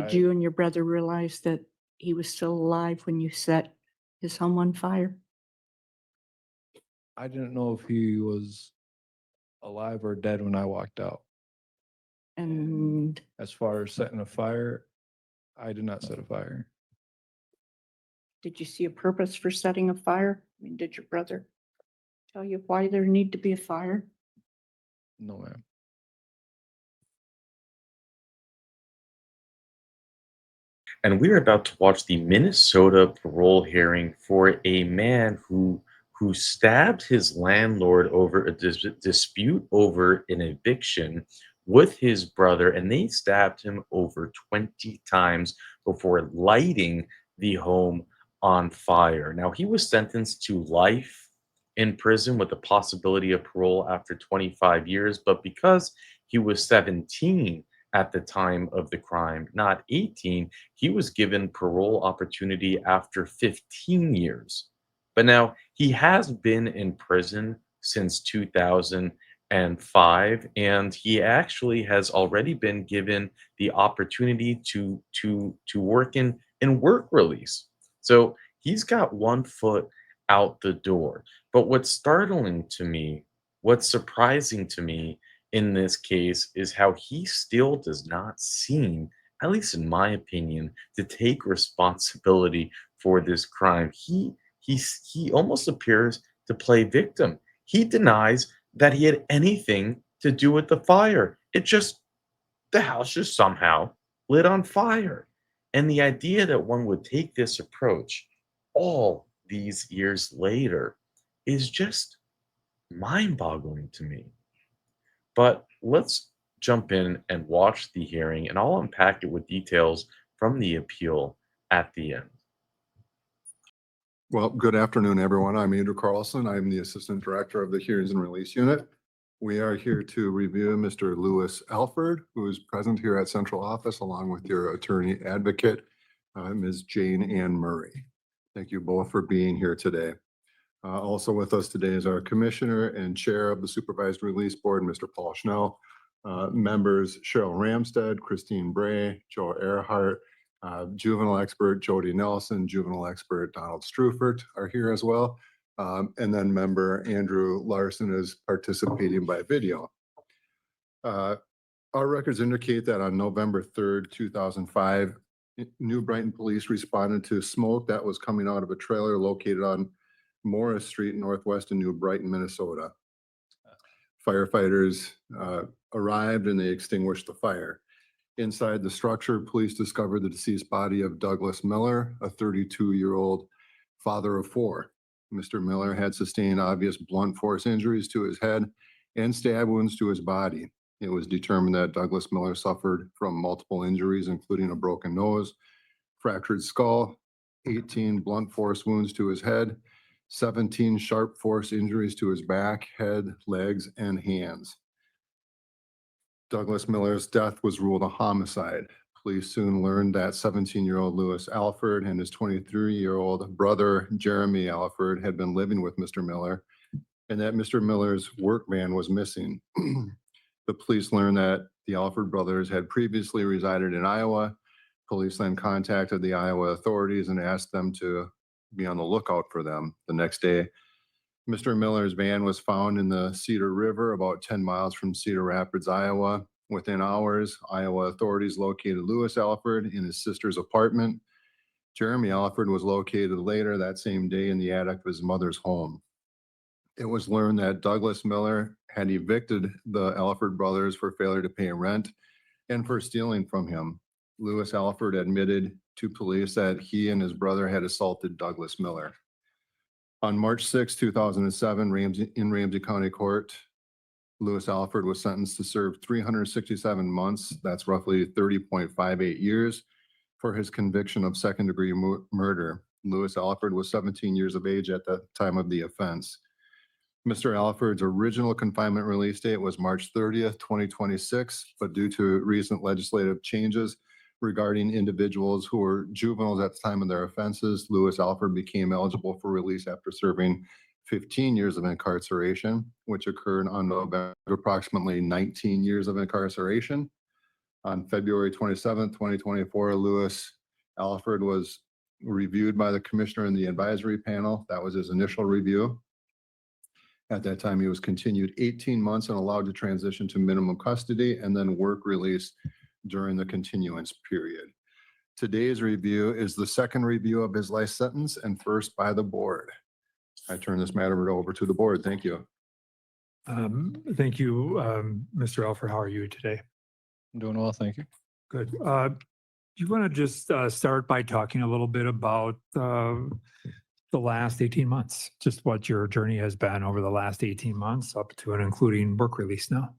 Did I you and your brother realize that he was still alive when you set his home on fire? I didn't know if he was alive or dead when I walked out. And As far as setting a fire, I did not set a fire. did you see a purpose for setting a fire? I mean, did your brother tell you why there need to be a fire? No, ma'am. And we're about to watch the Minnesota parole hearing for a man who stabbed his landlord over a dispute over an eviction with his brother, and they stabbed him over 20 times before lighting the home on fire. Now, he was sentenced to life in prison with the possibility of parole after 25 years, but because he was 17 at the time of the crime, not 18, he was given parole opportunity after 15 years. But now he has been in prison since 2005, and he actually has already been given the opportunity to work in work release. So he's got one foot out the door. But what's startling to me, what's surprising to me in this case is how he still does not seem, at least in my opinion, to take responsibility for this crime. He almost appears to play victim. He denies that he had anything to do with the fire. The house just somehow lit on fire. And the idea that one would take this approach all these years later is just mind-boggling to me. But let's jump in and watch the hearing, and I'll unpack it with details from the appeal at the end. Well, good afternoon, everyone. I'm Andrew Carlson. I'm the Assistant Director of the Hearings and Release Unit. We are here to review Mr. Lewis Alford, who is present here at Central Office, along with your Attorney Advocate, Ms. Jane Ann Murray. Thank you both for being here today. Also with us today is our Commissioner and Chair of the Supervised Release Board, Mr. Paul Schnell. Members Cheryl Ramstead, Christine Bray, Joe Earhart, juvenile expert Jody Nelson, juvenile expert Donald Strufert are here as well. And then member Andrew Larson is participating by video. Our records indicate that on November 3rd, 2005, New Brighton Police responded to smoke that was coming out of a trailer located on Morris Street, northwest of New Brighton, Minnesota. Firefighters arrived and they extinguished the fire. Inside the structure, police discovered the deceased body of Douglas Miller, a 32-year-old father of four. Mr. Miller had sustained obvious blunt force injuries to his head and stab wounds to his body. It was determined that Douglas Miller suffered from multiple injuries, including a broken nose, fractured skull, 18 blunt force wounds to his head, 17 sharp force injuries to his back, head, legs, and hands. Douglas Miller's death was ruled a homicide. Police soon learned that 17-year-old Lewis Alford and his 23-year-old brother, Jeremy Alford, had been living with Mr. Miller and that Mr. Miller's work van was missing. The police learned that the Alford brothers had previously resided in Iowa. Police then contacted the Iowa authorities and asked them to be on the lookout for them. The next day, Mr. Miller's van was found in the Cedar River, about 10 miles from Cedar Rapids, Iowa. Within hours, Iowa authorities located Lewis Alford in his sister's apartment. Jeremy Alford was located later that same day in the attic of his mother's home. It was learned that Douglas Miller had evicted the Alford brothers for failure to pay rent and for stealing from him. Lewis Alford admitted to police that he and his brother had assaulted Douglas Miller. On March 6, 2007, in Ramsey County Court, Lewis Alford was sentenced to serve 367 months, that's roughly 30.58 years, for his conviction of second-degree murder. Lewis Alford was 17 years of age at the time of the offense. Mr. Alford's original confinement release date was March 30th, 2026, but due to recent legislative changes regarding individuals who were juveniles at the time of their offenses, Lewis Alford became eligible for release after serving 15 years of incarceration, which occurred on November, approximately 19 years of incarceration. On February 27th, 2024, Lewis Alford was reviewed by the commissioner in the advisory panel. That was his initial review. At that time, he was continued 18 months and allowed to transition to minimum custody and then work release during the continuance period. Today's review is the second review of his life sentence and first by the board. I turn this matter over to the board. Thank you. Thank you, Mr. Alford. How are you today? I'm doing well, thank you. Good. Do you want to just start by talking a little bit about the last 18 months, just what your journey has been over the last 18 months up to and including work release now?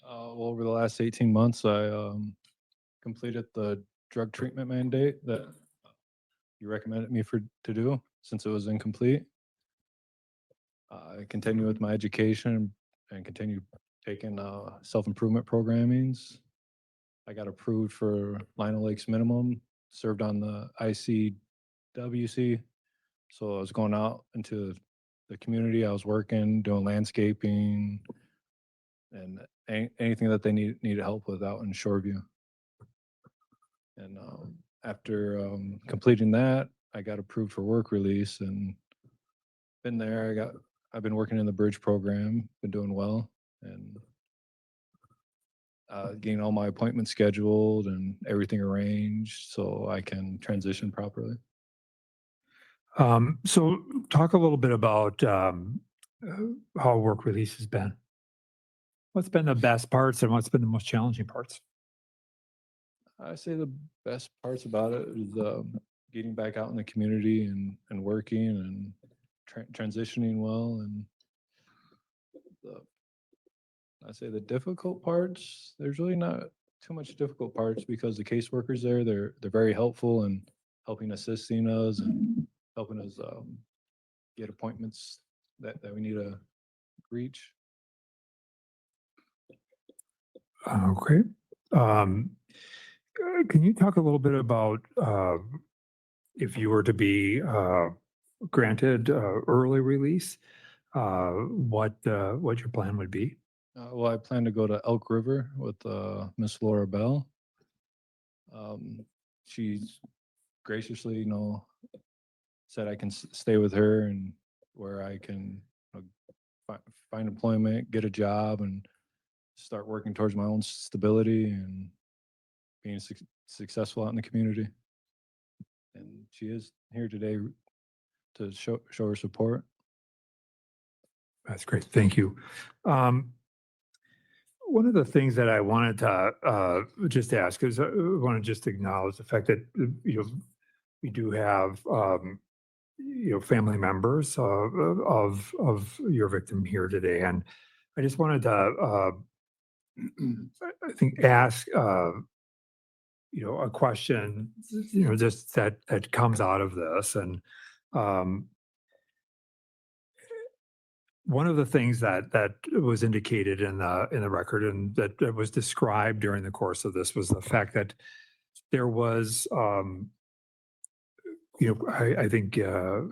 Well, over the last 18 months, I completed the drug treatment mandate that you recommended me to do since it was incomplete. I continue with my education and continue taking self-improvement programmings. I got approved for Lino Lakes minimum, served on the ICWC. So I was going out into the community. I was working, doing landscaping and anything that they needed help with out in Shoreview. And after completing that, I got approved for work release and been there. I've been working in the bridge program, been doing well, and getting all my appointments scheduled and everything arranged so I can transition properly. So talk a little bit about how work release has been. What's been the best parts and what's been the most challenging parts? I say the best parts about it is getting back out in the community and working and transitioning well. And I say the difficult parts, there's really not too much difficult parts because the caseworkers there, they're very helpful and helping assisting us and helping us get appointments that we need to reach. Okay. Can you talk a little bit about if you were to be granted early release, what your plan would be? Well, I plan to go to Elk River with Miss Laura Bell. She's graciously, said I can stay with her and where I can find employment, get a job, and start working towards my own stability and being successful out in the community. And she is here today to show her support. That's great. Thank you. One of the things that I wanted to just ask is I want to just acknowledge the fact that we do have family members of your victim here today, and I just wanted to I think ask a question just that comes out of this, and one of the things that was indicated in the record and that was described during the course of this was the fact that there was, I think a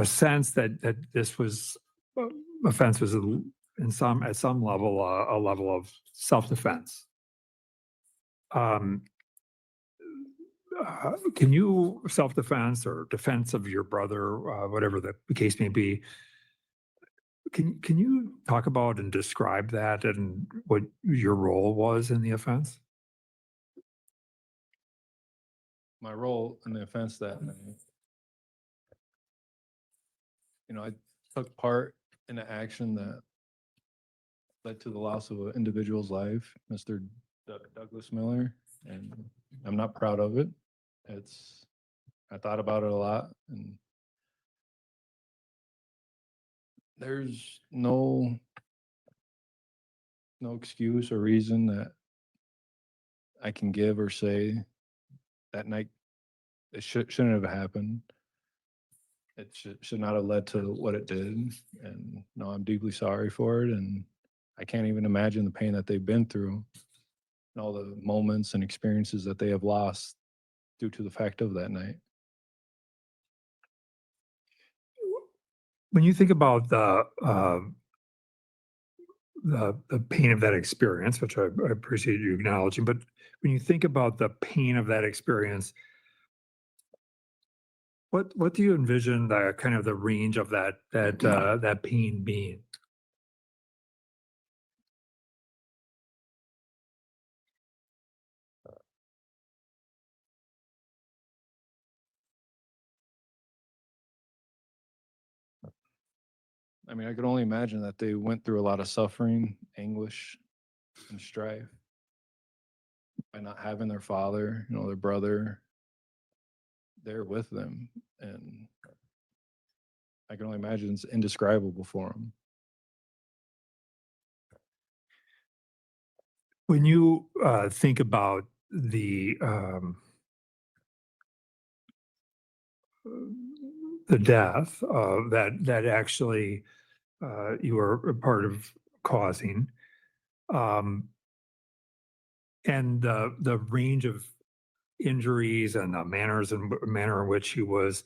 sense that this was offense was at some level a level of self-defense. Can you self-defense or defense of your brother, whatever the case may be? Can you talk about and describe that and what your role was in the offense? My role in the offense that I took part in an action that led to the loss of an individual's life, Mr. Douglas Miller, and I'm not proud of it. I thought about it a lot, and there's no excuse or reason that I can give or say that night it shouldn't have happened. It should not have led to what it did. And no, I'm deeply sorry for it. And I can't even imagine the pain that they've been through and all the moments and experiences that they have lost due to the fact of that night. When you think about the pain of that experience, which I appreciate you acknowledging, but when you think about the pain of that experience, what do you envision the kind of the range of that pain being? I mean, I could only imagine that they went through a lot of suffering, anguish, and strife by not having their father, their brother there with them. And I can only imagine it's indescribable for them. When you think about the death that actually you were a part of causing, and the range of injuries and the manner in which he was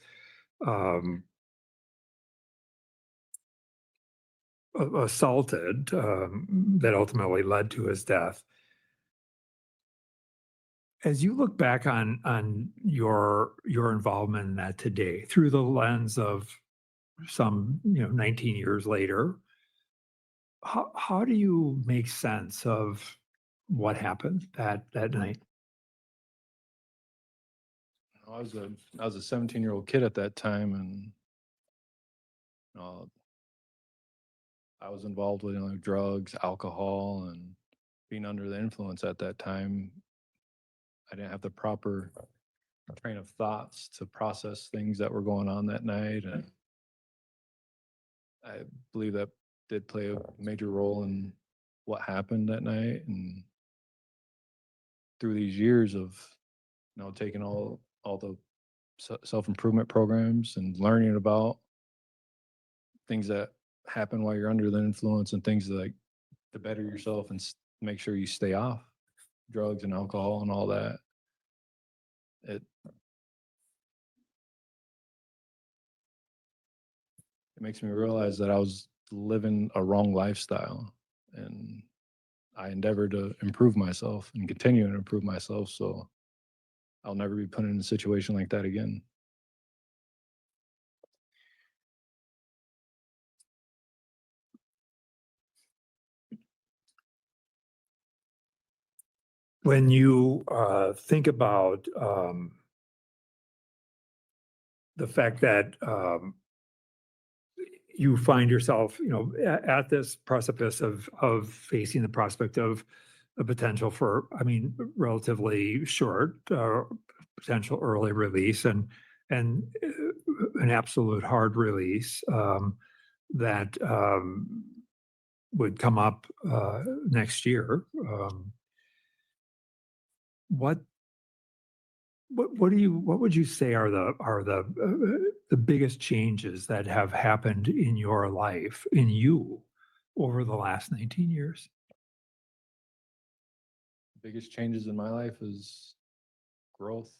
assaulted, that ultimately led to his death. As you look back on your involvement in that today through the lens of some 19 years later, how do you make sense of what happened that night? I was a 17-year-old kid at that time, and I was involved with drugs, alcohol, and being under the influence at that time. I didn't have the proper train of thoughts to process things that were going on that night, and I believe that did play a major role in what happened that night. And through these years of taking all the self-improvement programs and learning about things that happen while you're under the influence and things like to better yourself and make sure you stay off drugs and alcohol and all that, it makes me realize that I was living a wrong lifestyle, and I endeavor to improve myself and continue to improve myself, so I'll never be put in a situation like that again. When you think about the fact that you find yourself, at this precipice of facing the prospect of a potential for, relatively short potential early release and an absolute hard release that would come up next year. What would you say are the biggest changes that have happened in your life, in you, over the last 19 years? Biggest changes in my life is growth,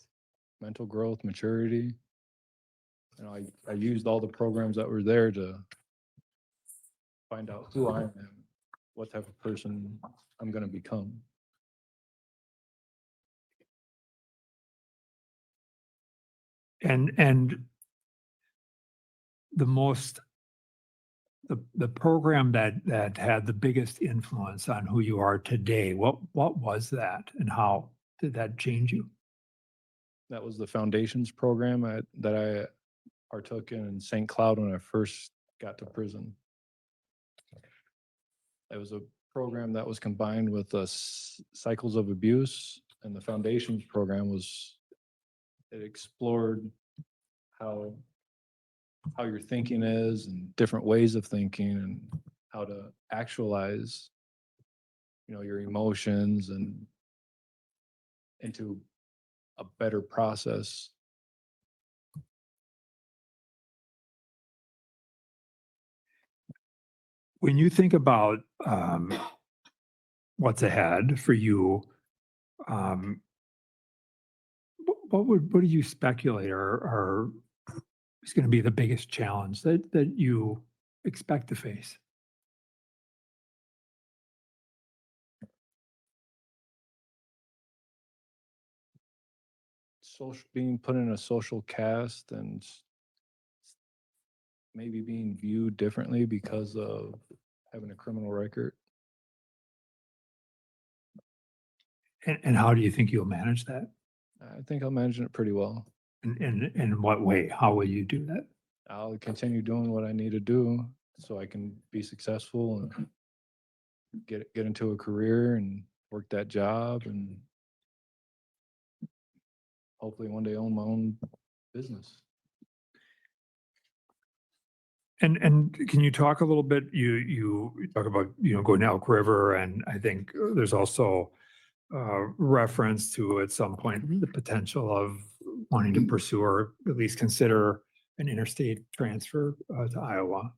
mental growth, maturity. I used all the programs that were there to find out who I am, what type of person I'm going to become. And the program that had the biggest influence on who you are today, what was that, and how did that change you? That was the foundations program that I partook in St. Cloud when I first got to prison. It was a program that was combined with cycles of abuse, and the foundations program it explored how your thinking is and different ways of thinking and how to actualize your emotions and into a better process. When you think about what's ahead for you, what do you speculate are is going to be the biggest challenge that you expect to face? social, being put in a social cast and maybe being viewed differently because of having a criminal record. And how do you think you'll manage that? I think I'm managing it pretty well. In what way? How will you do that? I'll continue doing what I need to do so I can be successful and get into a career and work that job and hopefully one day own my own business. And can you talk a little bit, you talk about, going to Elk River, and I think there's also reference to at some point the potential of wanting to pursue or at least consider an interstate transfer to Iowa.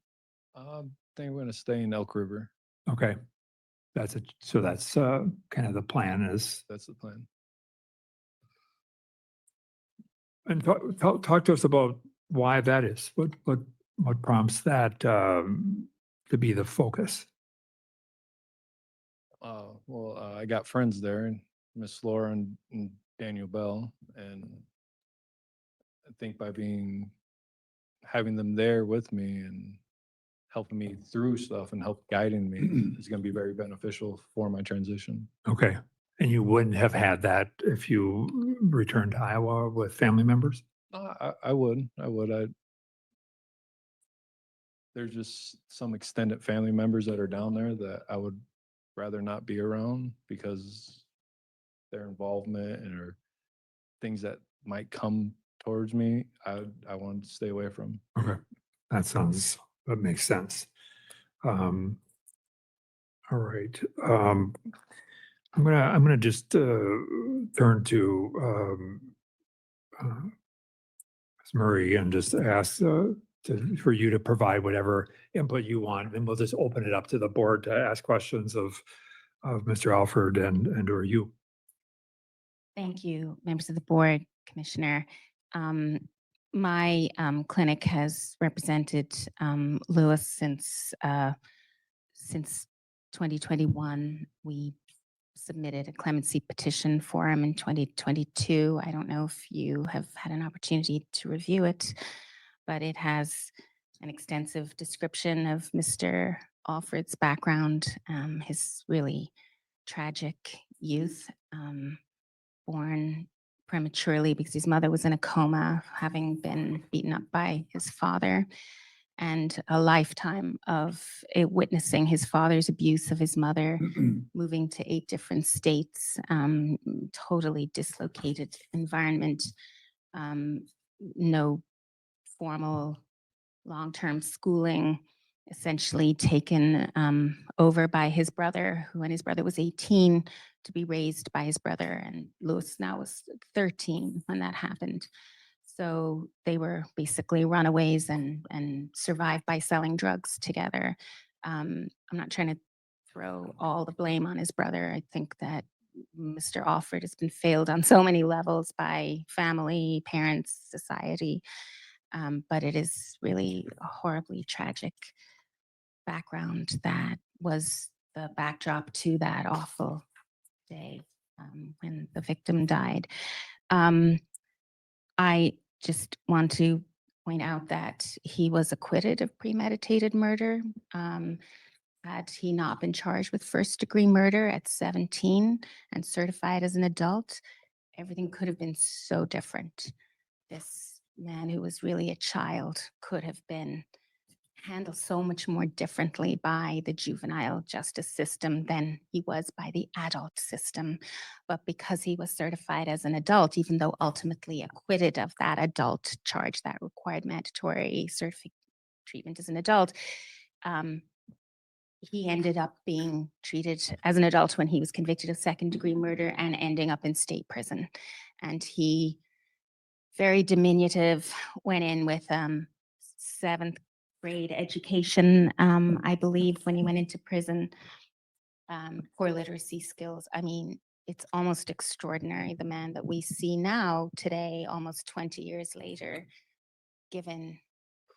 I think we're going to stay in Elk River. Okay. That's kind of the plan is, That's the plan. and talk to us about why that is. What prompts that to be the focus? Well, I got friends there, Miss Laura and Daniel Bell, and I think by having them there with me and helping me through stuff and help guiding me is going to be very beneficial for my transition. Okay. And you wouldn't have had that if you returned to Iowa with family members? I would. There's just some extended family members that are down there that I would rather not be around because their involvement or things that might come towards me, I want to stay away from. Okay. That makes sense. All right. I'm gonna just turn to Ms. Murray and just ask for you to provide whatever input you want, and we'll just open it up to the board to ask questions of Mr. Alford and or you. Thank you, members of the board, Commissioner. My clinic has represented Lewis since 2021. We submitted a clemency petition for him in 2022. I don't know if you have had an opportunity to review it, but it has an extensive description of Mr. Alford's background, his really tragic youth, born prematurely because his mother was in a coma, having been beaten up by his father, and a lifetime of witnessing his father's abuse of his mother, moving to 8 different states, totally dislocated environment, no formal long-term schooling, essentially taken over by his brother, who when his brother was 18, to be raised by his brother. And Lewis now was 13 when that happened. So they were basically runaways and survived by selling drugs together. I'm not trying to throw all the blame on his brother. I think that Mr. Alford has been failed on so many levels by family, parents, society. But it is really a horribly tragic background that was the backdrop to that awful day when the victim died. I just want to point out that he was acquitted of premeditated murder. Had he not been charged with first-degree murder at 17 and certified as an adult, everything could have been so different. This man who was really a child could have been handled so much more differently by the juvenile justice system than he was by the adult system. But because he was certified as an adult, even though ultimately acquitted of that adult charge that required mandatory treatment as an adult, he ended up being treated as an adult when he was convicted of second-degree murder and ending up in state prison. And he, very diminutive, went in with 7th grade education, I believe, when he went into prison, poor literacy skills. I mean, it's almost extraordinary, the man that we see now today, almost 20 years later, given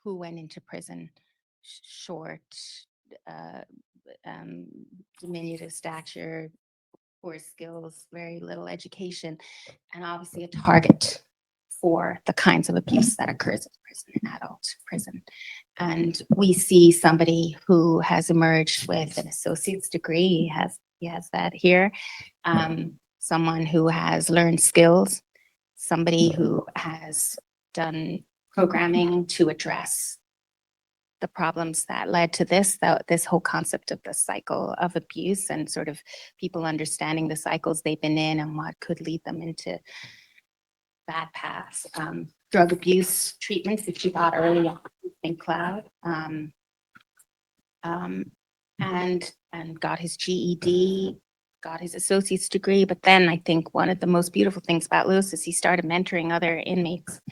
who went into prison, short, diminutive stature, poor skills, very little education, and obviously a target for the kinds of abuse that occurs in prison, in adult prison. And we see somebody who has emerged with an associate's degree, he has that here, someone who has learned skills, somebody who has done programming to address the problems that led to this whole concept of the cycle of abuse, and sort of people understanding the cycles they've been in and what could lead them into bad paths. Drug abuse treatments that you got early on in Cloud, and got his GED, got his associate's degree. But then I think one of the most beautiful things about Lewis is he started mentoring other inmates.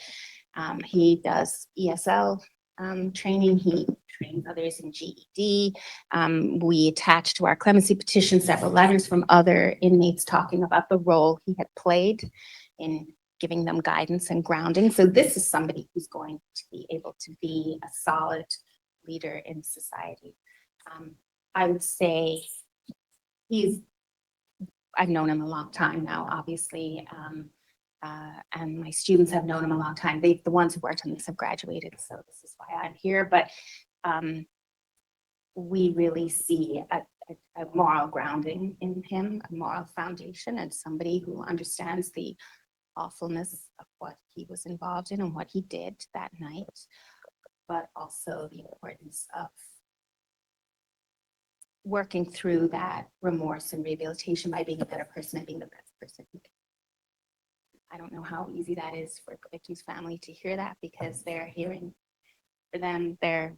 He does ESL training. He trains others in GED. We attached to our clemency petition several letters from other inmates talking about the role he had played in giving them guidance and grounding. So this is somebody who's going to be able to be a solid leader in society. I would say I've known him a long time now, obviously. And my students have known him a long time. The ones who worked on this have graduated, so this is why I'm here. But we really see a moral grounding in him, a moral foundation, and somebody who understands the awfulness of what he was involved in and what he did that night, but also the importance of working through that remorse and rehabilitation by being a better person and being the best person. I don't know how easy that is for the victim's family to hear that, because they're hearing, for them, their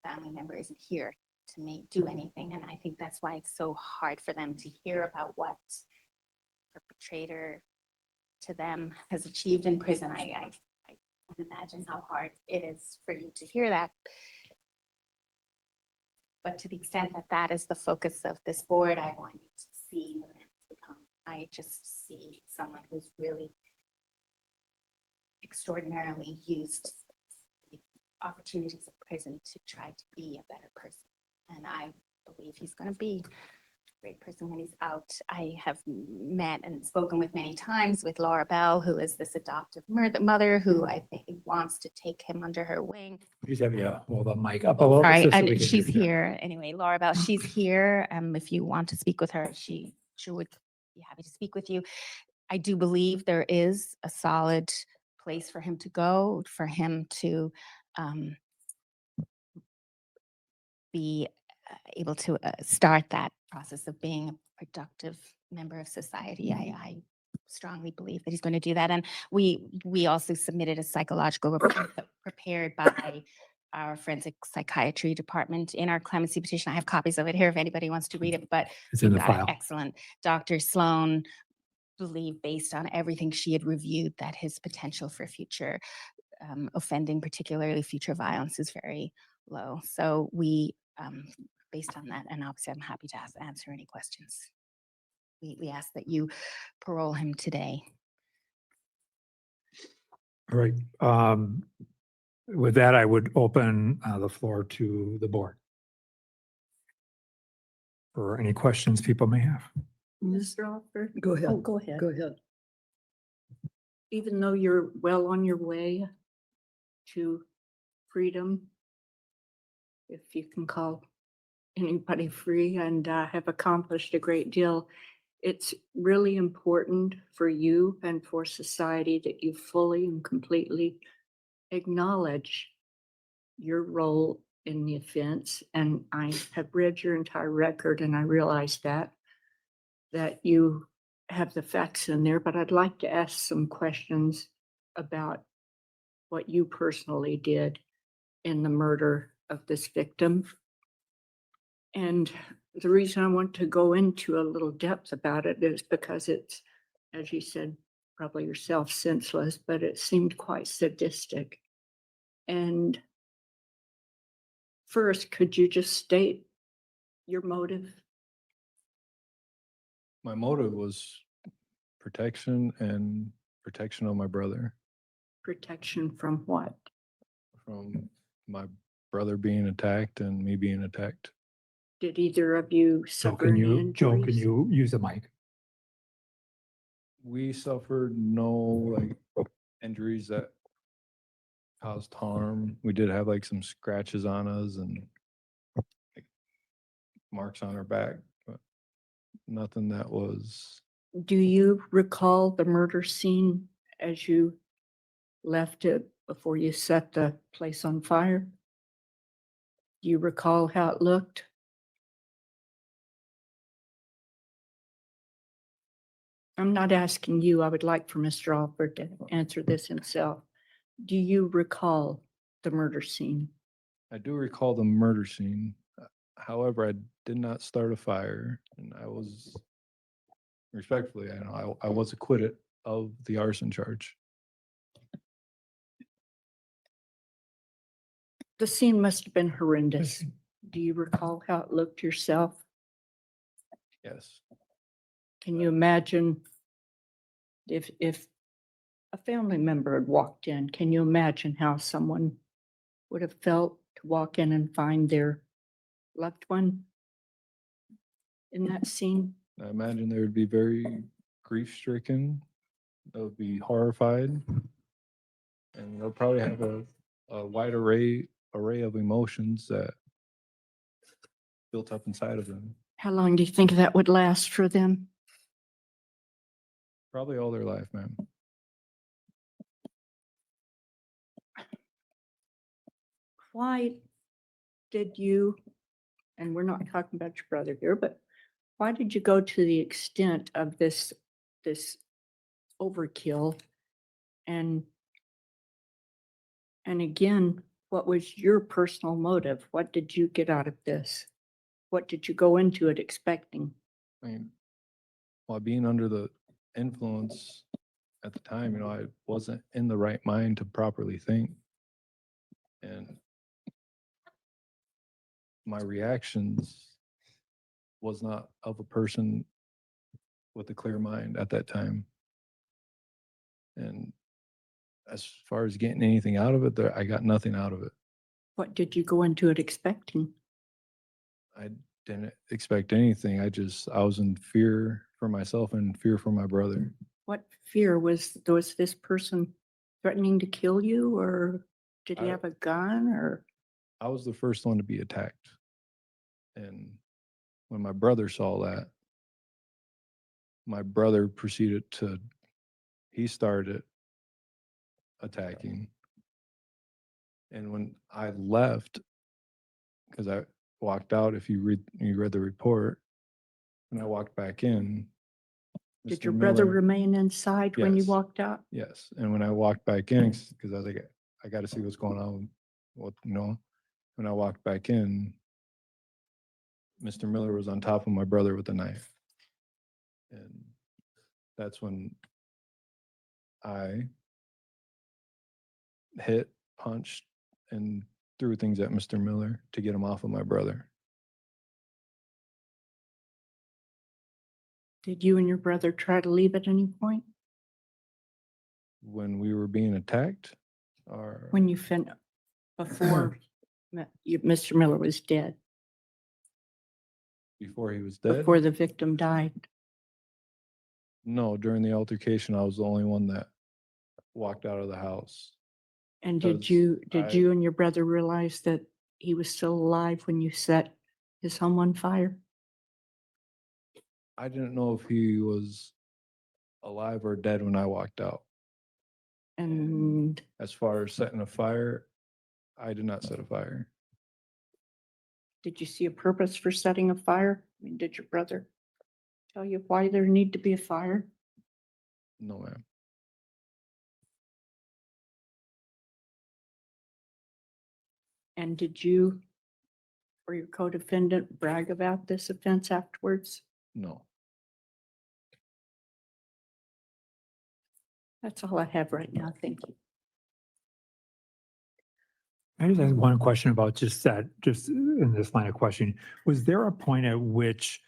family member isn't here to do anything. And I think that's why it's so hard for them to hear about what perpetrator to them has achieved in prison. I can imagine how hard it is for you to hear that. But to the extent that that is the focus of this board, I want you to see what it has become. I just see someone who's really extraordinarily used the opportunities of prison to try to be a better person. And I believe he's going to be a great person when he's out. I have met and spoken with many times with Laura Bell, who is this adoptive mother who I think wants to take him under her wing. Please have you hold the mic up a little. Sorry, just so we and can she's hear you. here anyway. Laura Bell, she's here. If you want to speak with her, she would be happy to speak with you. I do believe there is a solid place for him to go, for him to be able to start that process of being a productive member of society. I strongly believe that he's going to do that. And we also submitted a psychological report prepared by our forensic psychiatry department in our clemency petition. I have copies of it here if anybody wants to read it, but It's in we've the got it file. excellent. Dr. Sloan believed, based on everything she had reviewed, that his potential for future offending, particularly future violence, is very low. So we, based on that, and obviously I'm happy to answer any questions. We ask that you parole him today. All right. With that, I would open the floor to the board for any questions people may have. Mr. Alford? Go ahead. Oh, go ahead. Go ahead. Even though you're well on your way to freedom, if you can call anybody free, and have accomplished a great deal, it's really important for you and for society that you fully and completely acknowledge your role in the offense. And I have read your entire record, and I realize that you have the facts in there, but I'd like to ask some questions about what you personally did in the murder of this victim. And the reason I want to go into a little depth about it is because it's, as you said, probably yourself, senseless, but it seemed quite sadistic. And first, could you just state your motive? My motive was protection and protection of my brother Protection from what? from my brother being attacked and me being attacked. Did either of you So suffer can any you, Joe, can injuries? you use the mic? We suffered no like injuries that caused harm. We did have like some scratches on us and like, marks on our back, but nothing that was, Do you recall the murder scene as you left it before you set the place on fire? Do you recall how it looked? I'm not asking you. I would like for Mr. Alford to answer this himself. Do you recall the murder scene? I do recall the murder scene. However, I did not start a fire, and I was respectfully, I was acquitted of the arson charge. The scene must have been horrendous. Do you recall how it looked yourself? Yes. Can you imagine if a family member had walked in, can you imagine how someone would have felt to walk in and find their loved one in that scene? I imagine they would be very grief stricken. They would be horrified. And they'll probably have a wide array of emotions that built up inside of them. How long do you think that would last for them? Probably all their life, ma'am. Why did you, and we're not talking about your brother here, but why did you go to the extent of this overkill? And again, what was your personal motive? What did you get out of this? What did you go into it expecting? I mean, while being under the influence at the time, I wasn't in the right mind to properly think. And my reactions was not of a person with a clear mind at that time. And as far as getting anything out of it, I got nothing out of it. What did you go into it expecting? I didn't expect anything. I was in fear for myself and fear for my brother. What fear was this person threatening to kill you, or did he I- have a gun, or? I was the first one to be attacked. And when my brother saw that, my brother he started attacking. And when I left, because I walked out, if you read the report, and I walked back in. Did Mr. your brother Miller- remain inside when you Yes. walked out? Yes, and when I walked back in, because I was like, I got to see what's going on. When I walked back in, Mr. Miller was on top of my brother with a knife. And that's when I hit, punched, and threw things at Mr. Miller to get him off of my brother. Did you and your brother try to leave at any point When we were being attacked, or when you before Mr. Miller was dead, before he was dead? before the victim died? No, during the altercation, I was the only one that walked out of the house. And did Because you and your brother realize that he was still alive when you set his home on fire? I didn't know if he was alive or dead when I walked out. And As far as setting a fire, I did not set a fire. did you see a purpose for setting a fire? I mean, did your brother tell you why there need to be a fire? No, ma'am. And did you or your co-defendant brag about this offense afterwards? No. That's all I have right now. Thank you. I just have one question about just in this line of questioning. Was there a point at which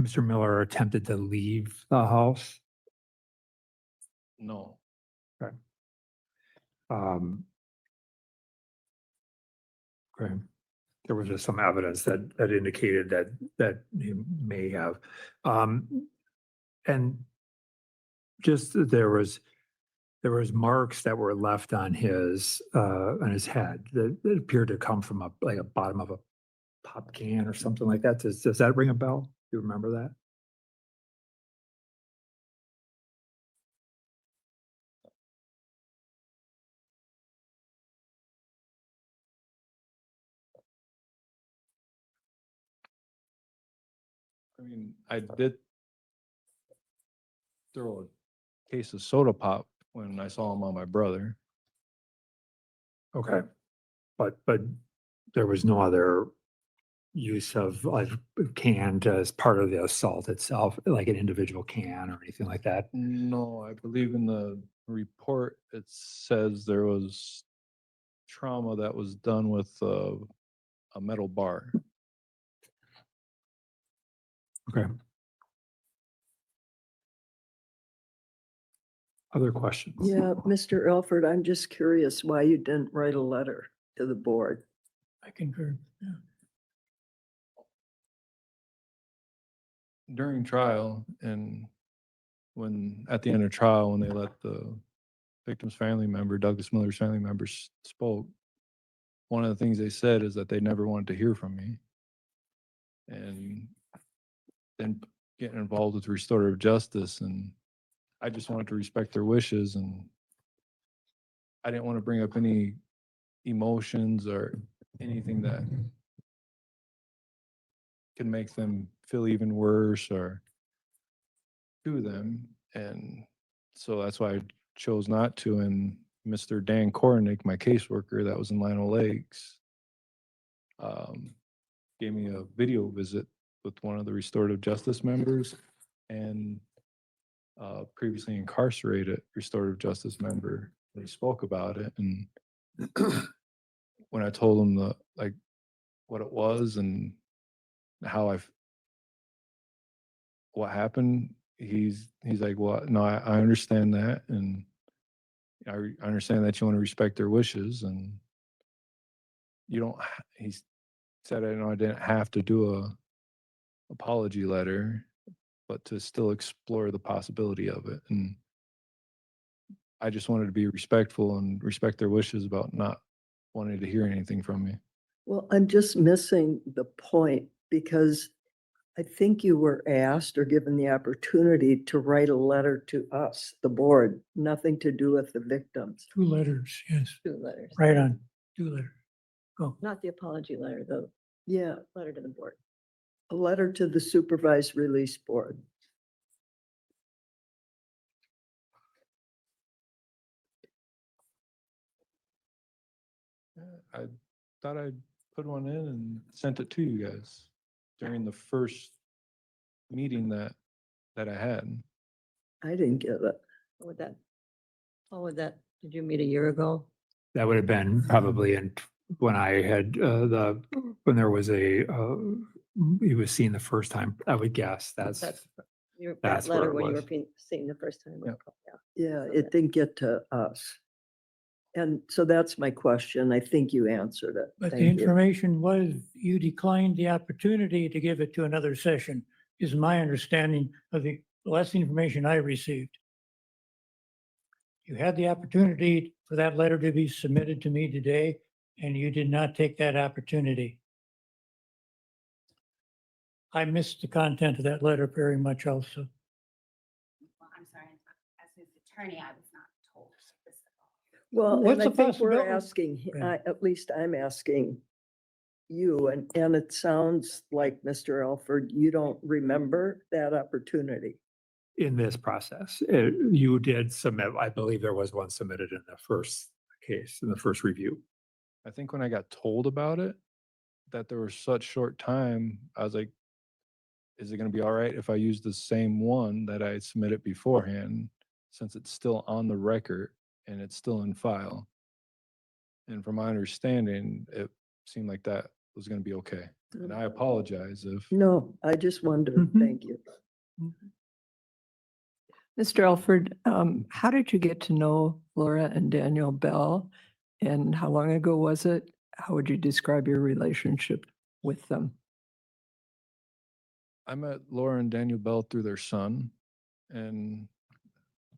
Mr. Miller attempted to leave the house? No. Okay. There was just some evidence that indicated that he may have. And just there was there was marks that were left on his head that appeared to come from like a bottom of a pop can or something like that. Does that ring a bell? Do you remember that? I mean, I did throw a case of soda pop when I saw him on my brother. Okay. But there was no other use of like canned as part of the assault itself, like an individual can or anything like that. No, I believe in the report, it says there was trauma that was done with a metal bar. Okay. Other questions? Yeah, Mr. Elford, I'm just curious why you didn't write a letter to the board. I concur. Yeah. During trial and when, at the end of trial, when they let the victim's family member, Douglas Miller's family members spoke, one of the things they said is that they never wanted to hear from me. And then getting involved with restorative justice, and I just wanted to respect their wishes, and I didn't want to bring up any emotions or anything that can make them feel even worse or to them. And so that's why I chose not to. And Mr. Dan Kornick, my caseworker that was in Lino Lakes, gave me a video visit with one of the restorative justice members and previously incarcerated restorative justice member. They spoke about it, and when I told him what it was and how what happened, he's like, well, no, I understand that, and I understand that you want to respect their wishes, and you don't. He said, I know I didn't have to do a apology letter, but to still explore the possibility of it. And I just wanted to be respectful and respect their wishes about not wanting to hear anything from me. Well, I'm just missing the point because I think you were asked or given the opportunity to write a letter to us, the board, nothing to do with the victims. 2 letters, yes, 2 letters. right on, 2 letters. Go. Not the apology letter, the Yeah, letter to the board. a letter to the supervised release board. I thought I put one in and sent it to you guys during the first meeting that I had. I didn't get it. What would that, did you meet a year ago? That would have been probably when I had when there was he was seen the first time, I would guess. That's That That's where letter it when you were was. seeing the first time. Yeah. Yeah. Yeah, it didn't get to us. And so that's my question. I think you answered it. But the Thank you. information was, you declined the opportunity to give it to another session, is my understanding of the last information I received. You had the opportunity for that letter to be submitted to me today, and you did not take that opportunity. I missed the content of that letter very much also. Well, I'm sorry, as his attorney, I was not told this at all. Well, What's and I the think we're possibility? asking, Yeah. at least I'm asking you, and it sounds like, Mr. Alford, you don't remember that opportunity. in this process. You did submit, I believe there was one submitted in the first case, in the first review. I think when I got told about it, that there was such short time, I was like, is it going to be all right if I use the same one that I submitted beforehand, since it's still on the record and it's still in file? And from my understanding, it seemed like that was going to be okay. And I apologize if, No, I just wondered. Mhm. Thank you. Mr. Alford, how did you get to know Laura and Daniel Bell? And how long ago was it? How would you describe your relationship with them? I met Laura and Daniel Bell through their son, and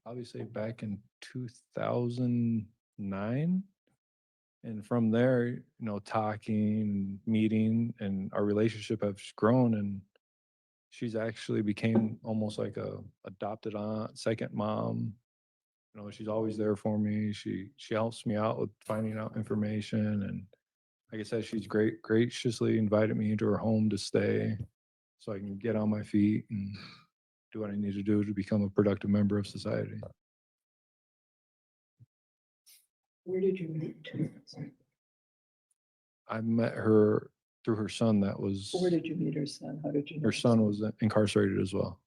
probably say back in 2009. And from there, talking, meeting, and our relationship has grown. And she's actually became almost like a adopted aunt, second mom. She's always there for me. She helps me out with finding out information. And like I said, she's graciously invited me into her home to stay so I can get on my feet and do what I need to do to become a productive member of society. Where did you meet? I met her through her son that was, Where did you meet her son? How did you know? her son was incarcerated as well.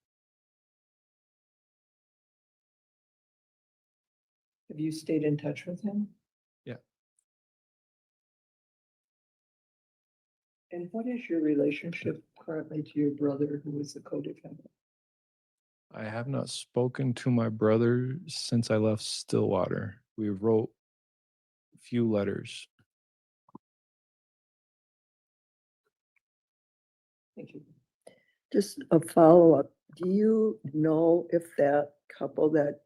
Have you stayed in touch with him? Yeah. And what is your relationship currently to your brother who was the co-defendant? I have not spoken to my brother since I left Stillwater. We wrote a few letters. Thank you. Just a follow-up. Do you know if that couple that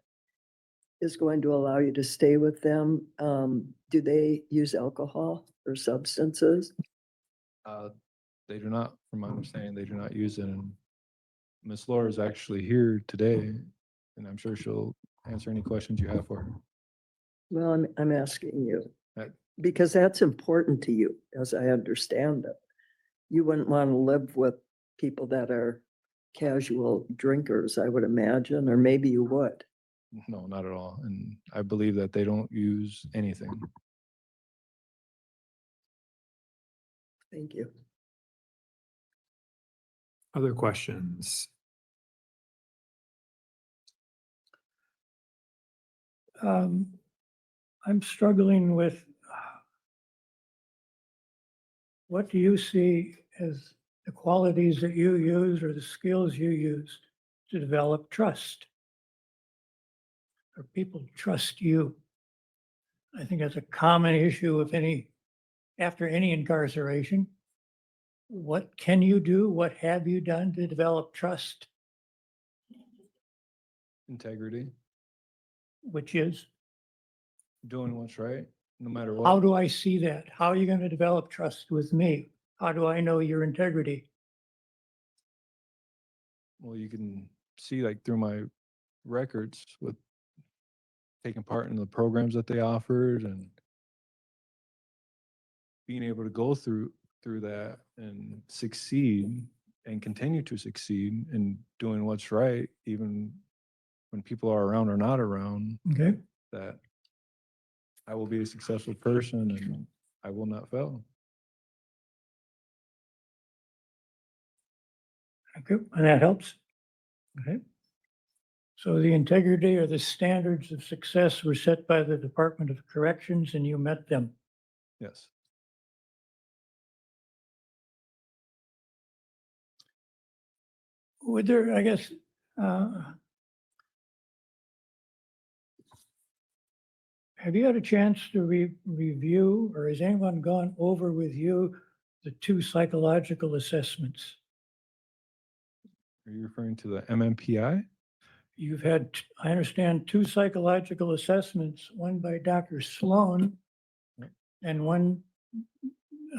is going to allow you to stay with them, do they use alcohol or substances? They do not, from my understanding, they do not use it. And Miss Laura is actually here today, and I'm sure she'll answer any questions you have for her. Well, I'm asking you, Right. because that's important to you, as I understand it. You wouldn't want to live with people that are casual drinkers, I would imagine, or maybe you would. No, not at all. And I believe that they don't use anything. Thank you. Other questions? I'm struggling with what do you see as the qualities that you use or the skills you use to develop trust? Or people trust you? I think that's a common issue after any incarceration. What can you do? What have you done to develop trust? Integrity, Which is, doing what's right, no matter how what. do I see that? How are you going to develop trust with me? How do I know your integrity? Well, you can see like through my records with taking part in the programs that they offered and being able to go through that and succeed and continue to succeed in doing what's right, even when people are around or not around, Okay. that I will be a successful person and I will not fail. Thank you. And that helps. Okay. So the integrity or the standards of success were set by the Department of Corrections and you met them. Yes. Would there, I guess, have you had a chance to review, or has anyone gone over with you the 2 psychological assessments? Are you referring to the MMPI? You've had, I understand, 2 psychological assessments, one by Dr. Sloan Yep. and one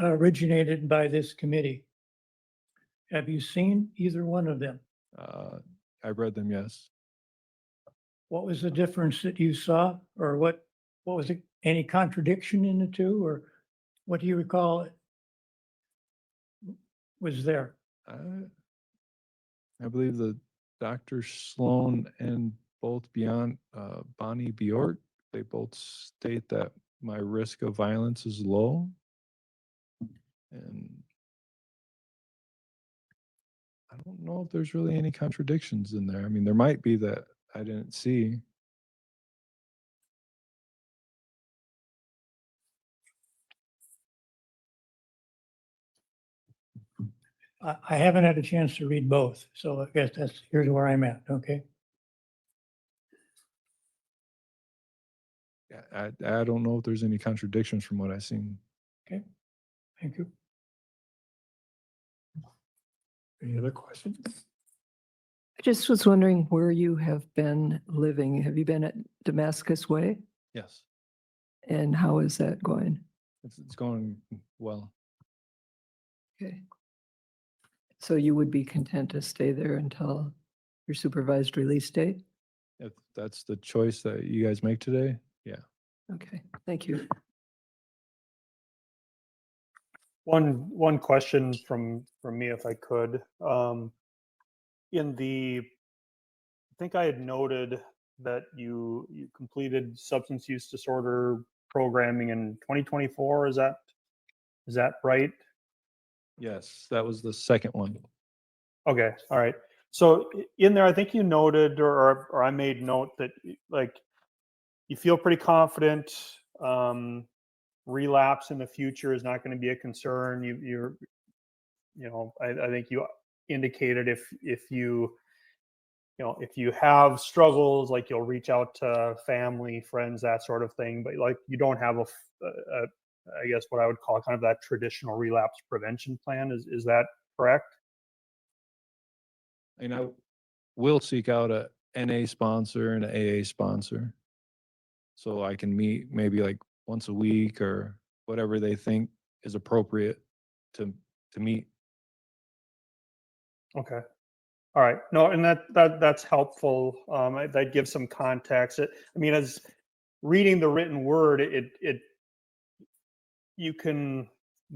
originated by this committee. Have you seen either one of them? I read them, yes. What was the difference that you saw, or what was it, any contradiction in the 2, or what do you recall was there? I believe the Dr. Sloan and both beyond Bonnie Bjork, they both state that my risk of violence is low. And I don't know if there's really any contradictions in there. I mean, there might be that I didn't see. I haven't had a chance to read both, so I guess here's where I'm at, okay? I don't know if there's any contradictions from what I've seen. Thank you. Any other questions? I just was wondering where you have been living. Have you been at Damascus Way? Yes, And how is that going? it's going well. Okay. So you would be content to stay there until your supervised release date? If that's the choice that you guys make today, yeah. Okay, thank you. One question from me, if I could. I think I had noted that you completed substance use disorder programming in 2024. Is that right? Yes, that was the second one. Okay, all right. So in there, I think you noted, or I made note that like you feel pretty confident. Relapse in the future is not going to be a concern. I think you indicated if you have struggles, like you'll reach out to family, friends, that sort of thing. But like you don't have I guess what I would call kind of that traditional relapse prevention plan. Is that correct? And I will seek out a NA sponsor and an AA sponsor. So I can meet maybe like once a week or whatever they think is appropriate to meet. Okay. All right. No, and that's helpful. That gives some context. I mean, as reading the written word, it you can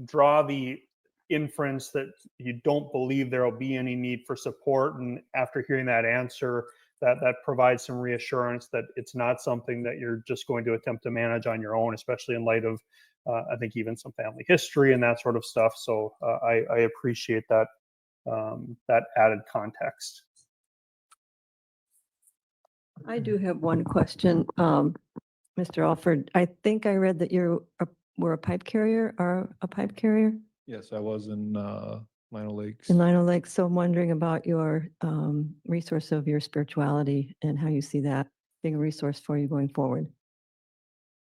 draw the inference that you don't believe there will be any need for support, and after hearing that answer, that provides some reassurance that it's not something that you're just going to attempt to manage on your own, especially in light of I think even some family history and that sort of stuff. So I appreciate that that added context. I do have one question, Mr. Alford. I think I read that were a pipe carrier or a pipe carrier Yes, I was in Lino Lakes. in Lino Lake. So I'm wondering about your resource of your spirituality and how you see that being a resource for you going forward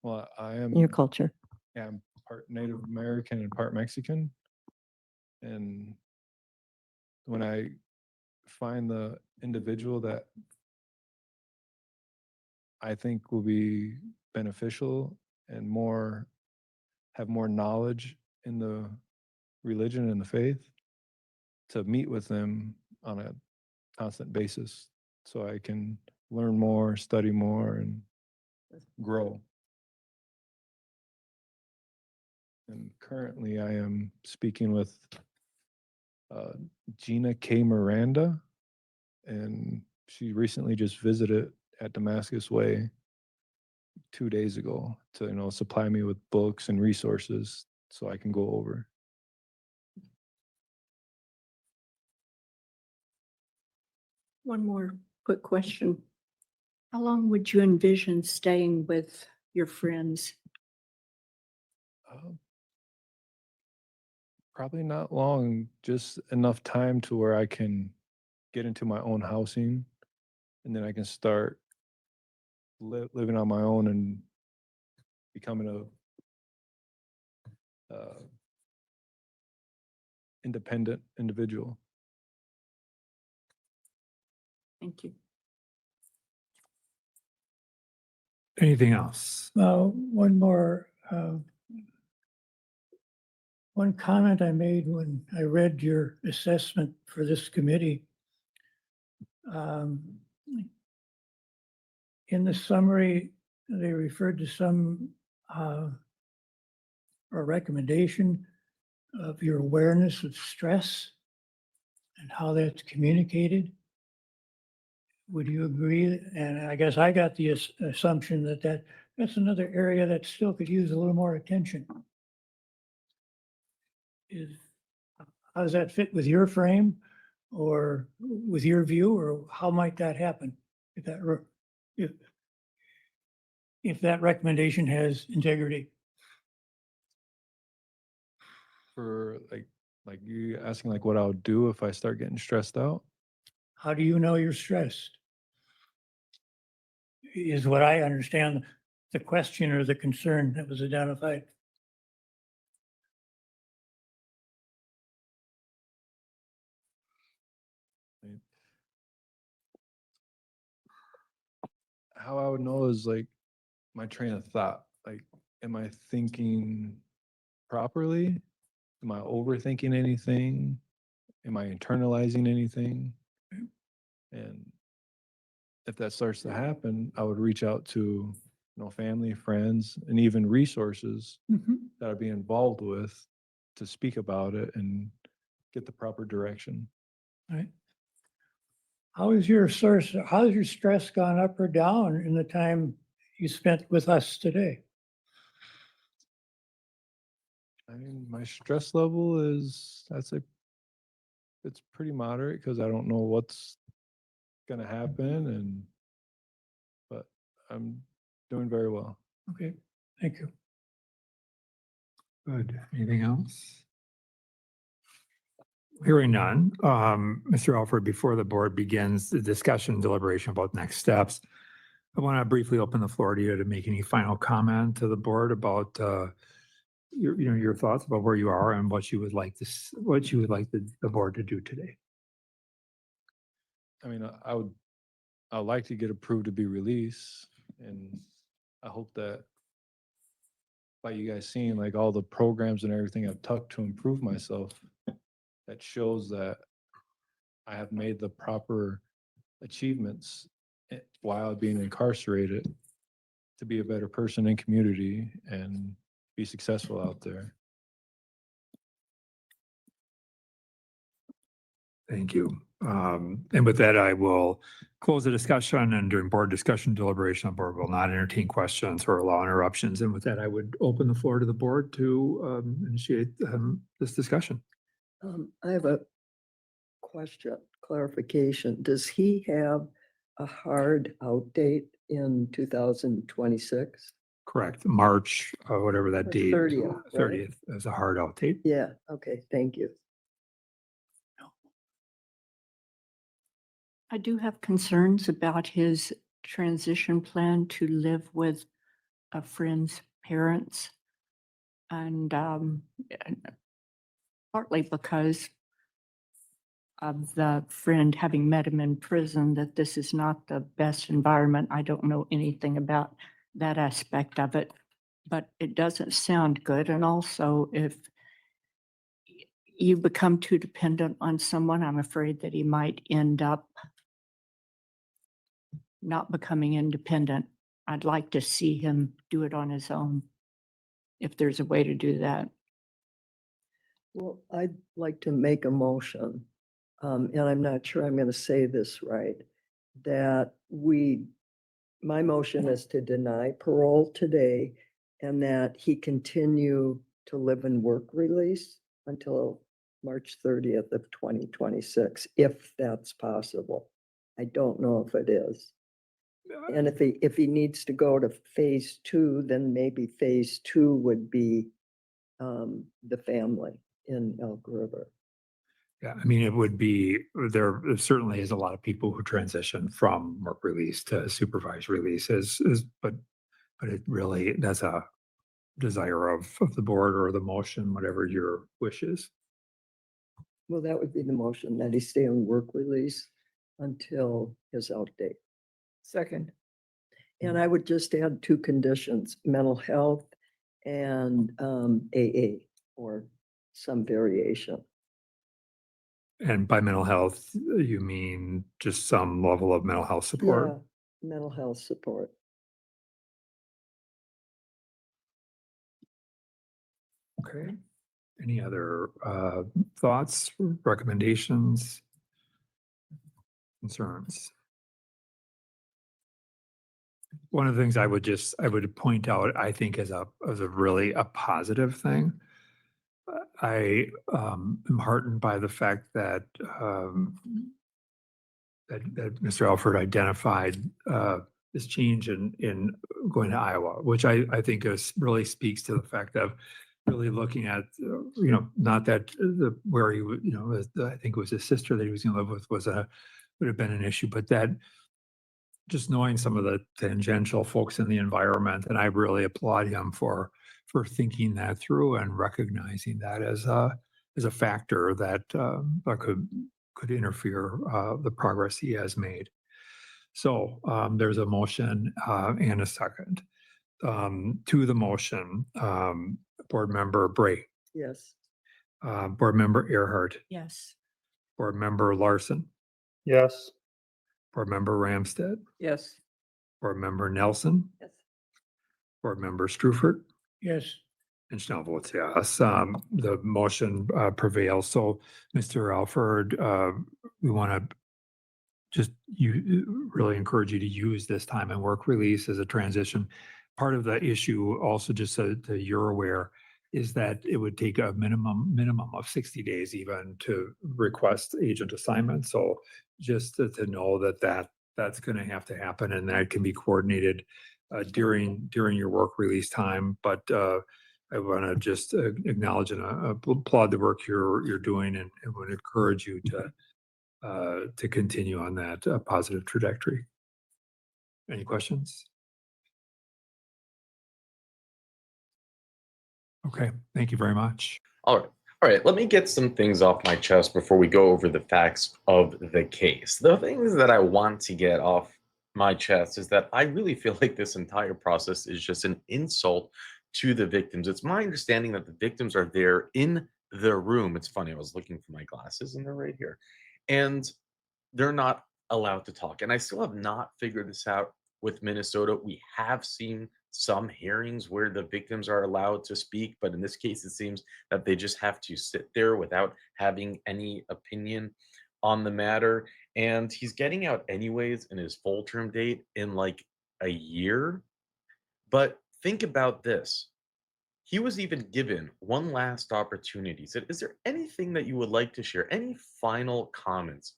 Well, I in am your culture. yeah, I'm part Native American and part Mexican. And when I find the individual that I think will be beneficial and have more knowledge in the religion and the faith, to meet with them on a constant basis so I can learn more, study more, and grow. And currently I am speaking with Gina K. Miranda, and she recently just visited at Damascus Way 2 days ago to supply me with books and resources so I can go over. One more quick question. How long would you envision staying with your friends? Uh, Probably not long, just enough time to where I can get into my own housing, and then I can start living on my own and becoming a independent individual. Thank you. Anything else? One comment I made when I read your assessment for this committee. In the summary, they referred to some or recommendation of your awareness of stress and how that's communicated. Would you agree? And I guess I got the assumption that that's another area that still could use a little more attention. How does that fit with your frame or with your view, or how might that happen? If that recommendation has integrity? For like you asking like what I would do if I start getting stressed out. How do you know you're stressed? Is what I understand the question or the concern that was identified. how I would know is like my train of thought. Like, am I thinking properly? Am I overthinking anything? Am I internalizing anything? And if that starts to happen, I would reach out to, family, friends, and even resources that I'd be involved with to speak about it and get the proper direction. Right. How is your source, how has your stress gone up or down in the time you spent with us today? I mean, my stress level is, I'd say, it's pretty moderate because I don't know what's gonna happen, but I'm doing very well. Okay, thank you. Good. Anything else? Hearing none, Mr. Alford, before the board begins the discussion and deliberation about next steps, I want to briefly open the floor to you to make any final comment to the board about your thoughts about where you are and what you would like the board to do today. I mean, I'd like to get approved to be released, and I hope that by you guys seeing like all the programs and everything I've took to improve myself, that shows that I have made the proper achievements while being incarcerated to be a better person in community and be successful out there. Thank you. And with that, I will close the discussion, and during board discussion deliberation, the board will not entertain questions or allow interruptions. And with that, I would open the floor to the board to initiate this discussion. I have a question, clarification. Does he have a hard out date in 2026? Correct. March, whatever that Or date. 30th, right? 30th as a hard out date. Yeah, okay, thank you. I do have concerns about his transition plan to live with a friend's parents. And partly because of the friend having met him in prison, that this is not the best environment. I don't know anything about that aspect of it, but it doesn't sound good. And also, if you become too dependent on someone, I'm afraid that he might end up not becoming independent. I'd like to see him do it on his own, if there's a way to do that. Well, I'd like to make a motion, and I'm not sure I'm gonna say this right, that my motion is to deny parole today and that he continue to live and work release until March 30th of 2026, if that's possible. I don't know if it is. And if he needs to go to phase 2, then maybe phase 2 would be the family in Elk River. Yeah, I mean, it would be, there certainly is a lot of people who transition from work release to supervised releases, but it really, that's a desire of the board or the motion, whatever your wish is. Well, that would be the motion, that he stay on work release until his out date. Second. And I would just add 2 conditions, mental health and AA or some variation. And by mental health, you mean just some level of mental health support? Yeah, mental health support. Okay. Any other thoughts, recommendations, concerns? One of the things I would point out, I think as a really a positive thing. I am heartened by the fact that that Mr. Alford identified this change in going to Iowa, which I think really speaks to the fact of really looking at, not that where he would, I think it was his sister that he was going to live with would have been an issue, but that just knowing some of the tangential folks in the environment, and I really applaud him for thinking that through and recognizing that as a factor that could interfere the progress he has made. So there's a motion and a second. To the motion, Board Member Bray, Yes. Board Member Earhart, Yes. Board Member Larson, Yes. Board Member Ramstead, Yes. Board Member Nelson, Yes. Board Member Strufert, Yes. and Schnell votes yes. The motion prevails. So, Mr. Alford, we want to just really encourage you to use this time and work release as a transition. Part of the issue also, just so that you're aware, is that it would take a minimum of 60 days even to request agent assignment. So just to know that's going to have to happen, and that can be coordinated during your work release time. But I want to just acknowledge and applaud the work you're doing, and would encourage you to continue on that positive trajectory. Any questions? Okay, thank you very much. All right. Let me get some things off my chest before we go over the facts of the case. The things that I want to get off my chest is that I really feel like this entire process is just an insult to the victims. It's my understanding that the victims are there in the room. It's funny, I was looking for my glasses and they're right here. And they're not allowed to talk. And I still have not figured this out with Minnesota. We have seen some hearings where the victims are allowed to speak, but in this case, it seems that they just have to sit there without having any opinion on the matter. And he's getting out anyways in his full term date in like a year. But think about this. He was even given one last opportunity. He said, "Is there anything that you would like to share? Any final comments?"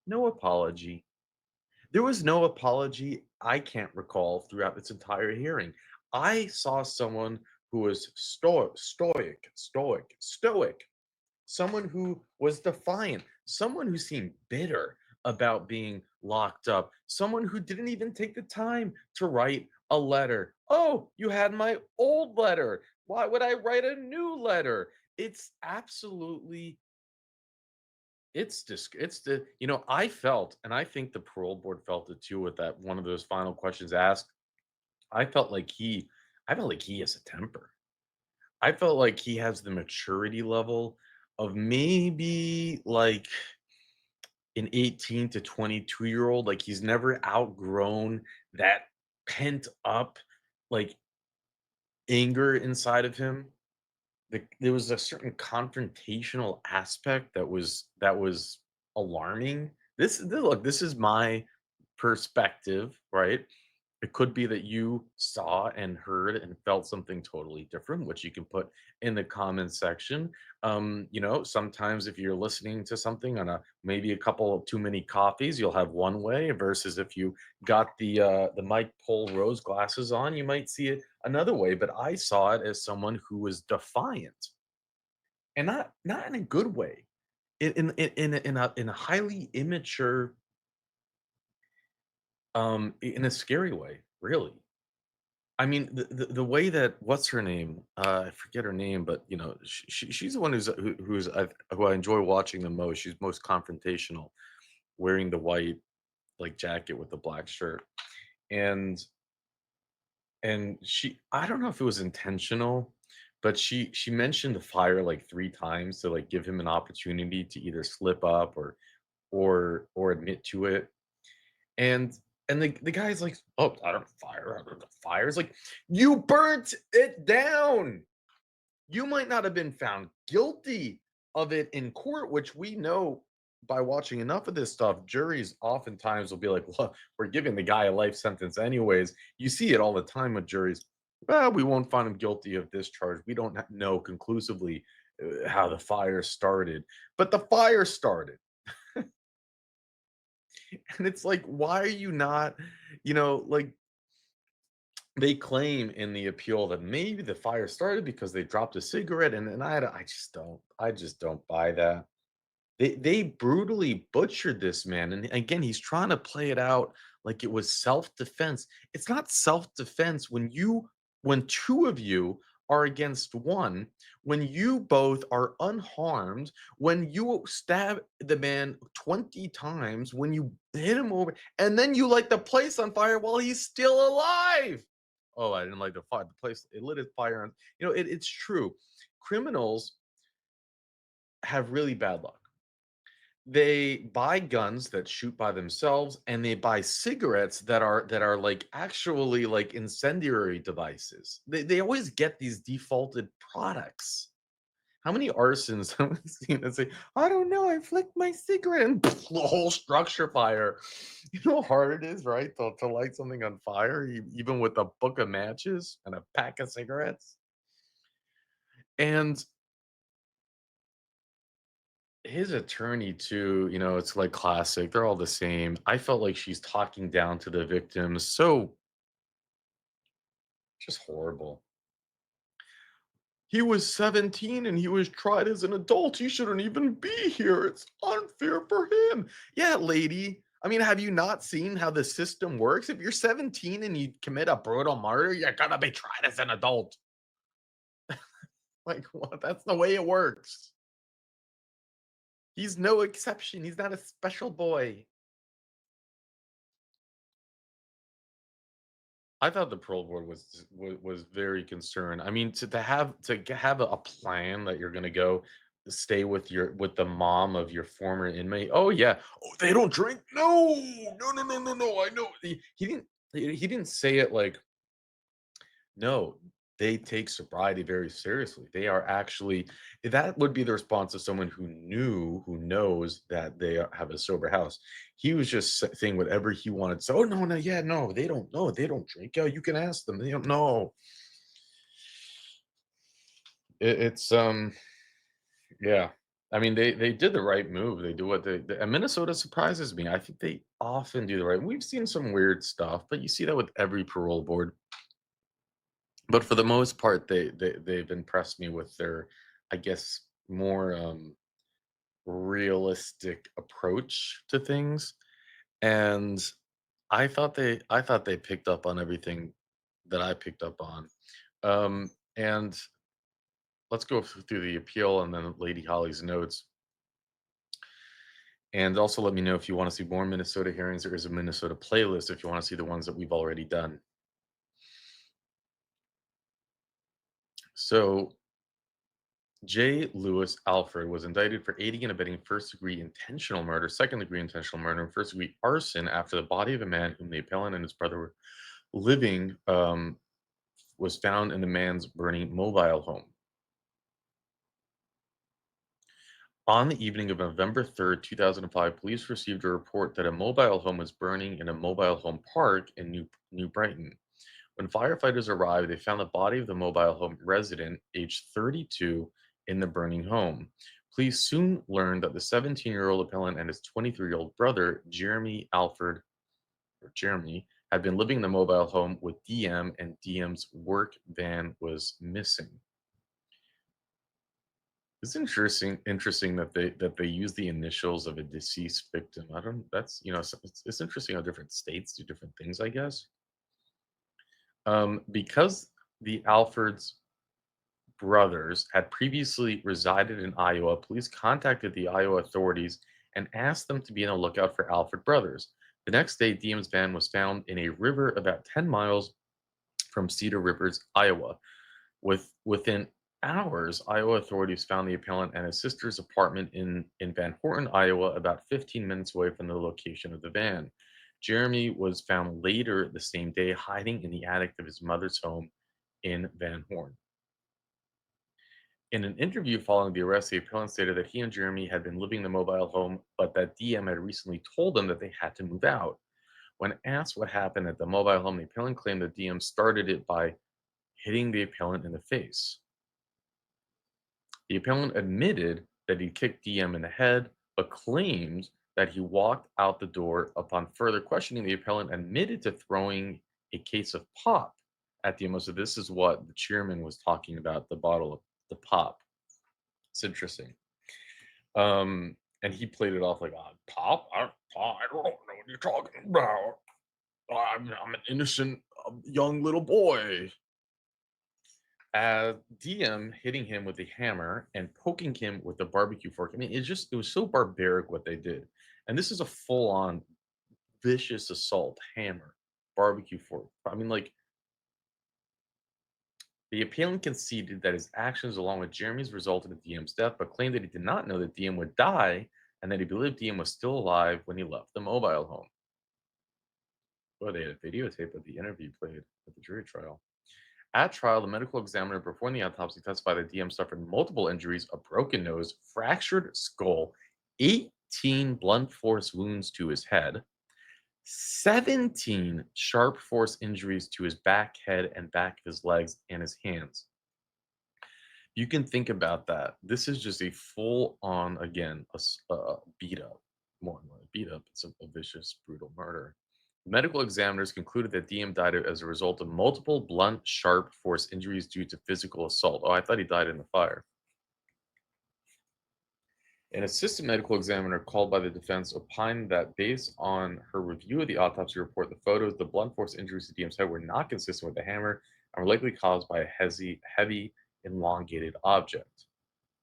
No apology. There was no apology I can't recall throughout this entire hearing. I saw someone who was stoic, someone who was defiant, someone who seemed bitter about being locked up, someone who didn't even take the time to write a letter. Oh, you had my old letter. Why would I write a new letter? It's absolutely it's the I felt, and I think the parole board felt it too with that one of those final questions asked. I felt like he has a temper. I felt like he has the maturity level of maybe like an 18 to 22-year-old. Like he's never outgrown that pent up like anger inside of him. There was a certain confrontational aspect that was alarming. Look, this is my perspective, right? It could be that you saw and heard and felt something totally different, which you can put in the comments section. Sometimes if you're listening to something on maybe a couple of too many coffees, you'll have one way, versus if you got the Mike Pole rose glasses on, you might see it another way. But I saw it as someone who was defiant, and not in a good way, in a highly immature, in a scary way, really. I mean, the way that what's her name? I forget her name, but she's the one who I enjoy watching the most. She's most confrontational, wearing the white like jacket with the black shirt, and I don't know if it was intentional, but she mentioned the fire like 3 times to like give him an opportunity to either slip up or admit to it. And the guy's like, "Oh, I don't fire. I don't know fire." It's like, you burnt it down. You might not have been found guilty of it in court, which we know by watching enough of this stuff. Juries oftentimes will be like, "Well, we're giving the guy a life sentence anyways." You see it all the time with juries. "Well, we won't find him guilty of this charge. We don't know conclusively how the fire started." But the fire started. And it's like, why are you not, like they claim in the appeal that maybe the fire started because they dropped a cigarette, and I just don't buy that. They brutally butchered this man, and again, he's trying to play it out like it was self-defense. It's not self-defense when two of you are against one, when you both are unharmed, when you stab the man 20 times, when you hit him over, and then you light the place on fire while he's still alive. Oh, I didn't like the fire. The place, it lit a fire on. It's true. Criminals have really bad luck. They buy guns that shoot by themselves, and they buy cigarettes that are like actually like incendiary devices. They always get these defaulted products. How many arsons have we seen that say, I don't know, I flicked my cigarette and the whole structure fire? You know how hard it is, right? To light something on fire, even with a book of matches and a pack of cigarettes. And his attorney too, it's like classic. They're all the same. I felt like she's talking down to the victims. So just horrible. He was 17 and he was tried as an adult. He shouldn't even be here. It's unfair for him. Yeah, lady. I mean, have you not seen how the system works? If you're 17 and you commit a brutal murder, you're gonna be tried as an adult. Like, what? That's the way it works. He's no exception. He's not a special boy. I thought the parole board was very concerned. I mean, to have a plan that you're gonna go stay with the mom of your former inmate. Oh yeah. Oh, they don't drink. No, no, no, no, no, no. I know. He didn't say it like, no, they take sobriety very seriously. They are actually, that would be the response of someone who knows that they have a sober house. He was just saying whatever he wanted. So, oh no, no, yeah, no, they don't know. They don't drink. Yeah, you can ask them. They don't know. It's yeah. I mean, they did the right move. They do what and Minnesota surprises me. I think they often do the right. We've seen some weird stuff, but you see that with every parole board. But for the most part, they've impressed me with their, I guess, more realistic approach to things. And I thought they picked up on everything that I picked up on. And let's go through the appeal and then Lady Holly's notes. And also let me know if you want to see more Minnesota hearings. There is a Minnesota playlist if you want to see the ones that we've already done. So J. Lewis Alford was indicted for aiding and abetting first-degree intentional murder, second-degree intentional murder, and first-degree arson after the body of a man whom the appellant and his brother were living was found in the man's burning mobile home. On the evening of November 3rd, 2005, police received a report that a mobile home was burning in a mobile home park in New Brighton. When firefighters arrived, they found the body of the mobile home resident, aged 32, in the burning home. Police soon learned that the 17-year-old appellant and his 23-year-old brother, Jeremy, had been living in the mobile home with DM, and DM's work van was missing. It's interesting that they use the initials of a deceased victim. That's, it's interesting how different states do different things, I guess. Because the Alfords brothers had previously resided in Iowa, police contacted the Iowa authorities and asked them to be on the lookout for Alford brothers. The next day, DM's van was found in a river about 10 miles from Cedar Rapids, Iowa. Within hours, Iowa authorities found the appellant and his sister's apartment in Van Horton, Iowa, about 15 minutes away from the location of the van. Jeremy was found later the same day hiding in the attic of his mother's home in Van Horn. In an interview following the arrest, the appellant stated that he and Jeremy had been living in the mobile home, but that DM had recently told them that they had to move out. When asked what happened at the mobile home, the appellant claimed that DM started it by hitting the appellant in the face. The appellant admitted that he kicked DM in the head, but claimed that he walked out the door. Upon further questioning, the appellant admitted to throwing a case of pop at DM. So this is what the chairman was talking about, the bottle of the pop. It's interesting. And he played it off like, pop? I don't know what you're talking about. I'm an innocent young little boy. DM hitting him with a hammer and poking him with a barbecue fork. I mean, it was so barbaric what they did. And this is a full on vicious assault, hammer, barbecue fork. I mean, like, the appellant conceded that his actions, along with Jeremy's, resulted in DM's death, but claimed that he did not know that DM would die and that he believed DM was still alive when he left the mobile home. Well, they had a videotape of the interview played at the jury trial. At trial, the medical examiner performing the autopsy testified that DM suffered multiple injuries, a broken nose, fractured skull, 18 blunt force wounds to his head, 17 sharp force injuries to his back, head, and back of his legs and his hands. You can think about that. This is just a full on, again, a beat up. More than a beat up, it's a vicious, brutal murder. Medical examiners concluded that DM died as a result of multiple blunt, sharp force injuries due to physical assault. Oh, I thought he died in the fire. An assistant medical examiner called by the defense opined that based on her review of the autopsy report, the photos, the blunt force injuries to DM's head were not consistent with the hammer and were likely caused by a heavy elongated object.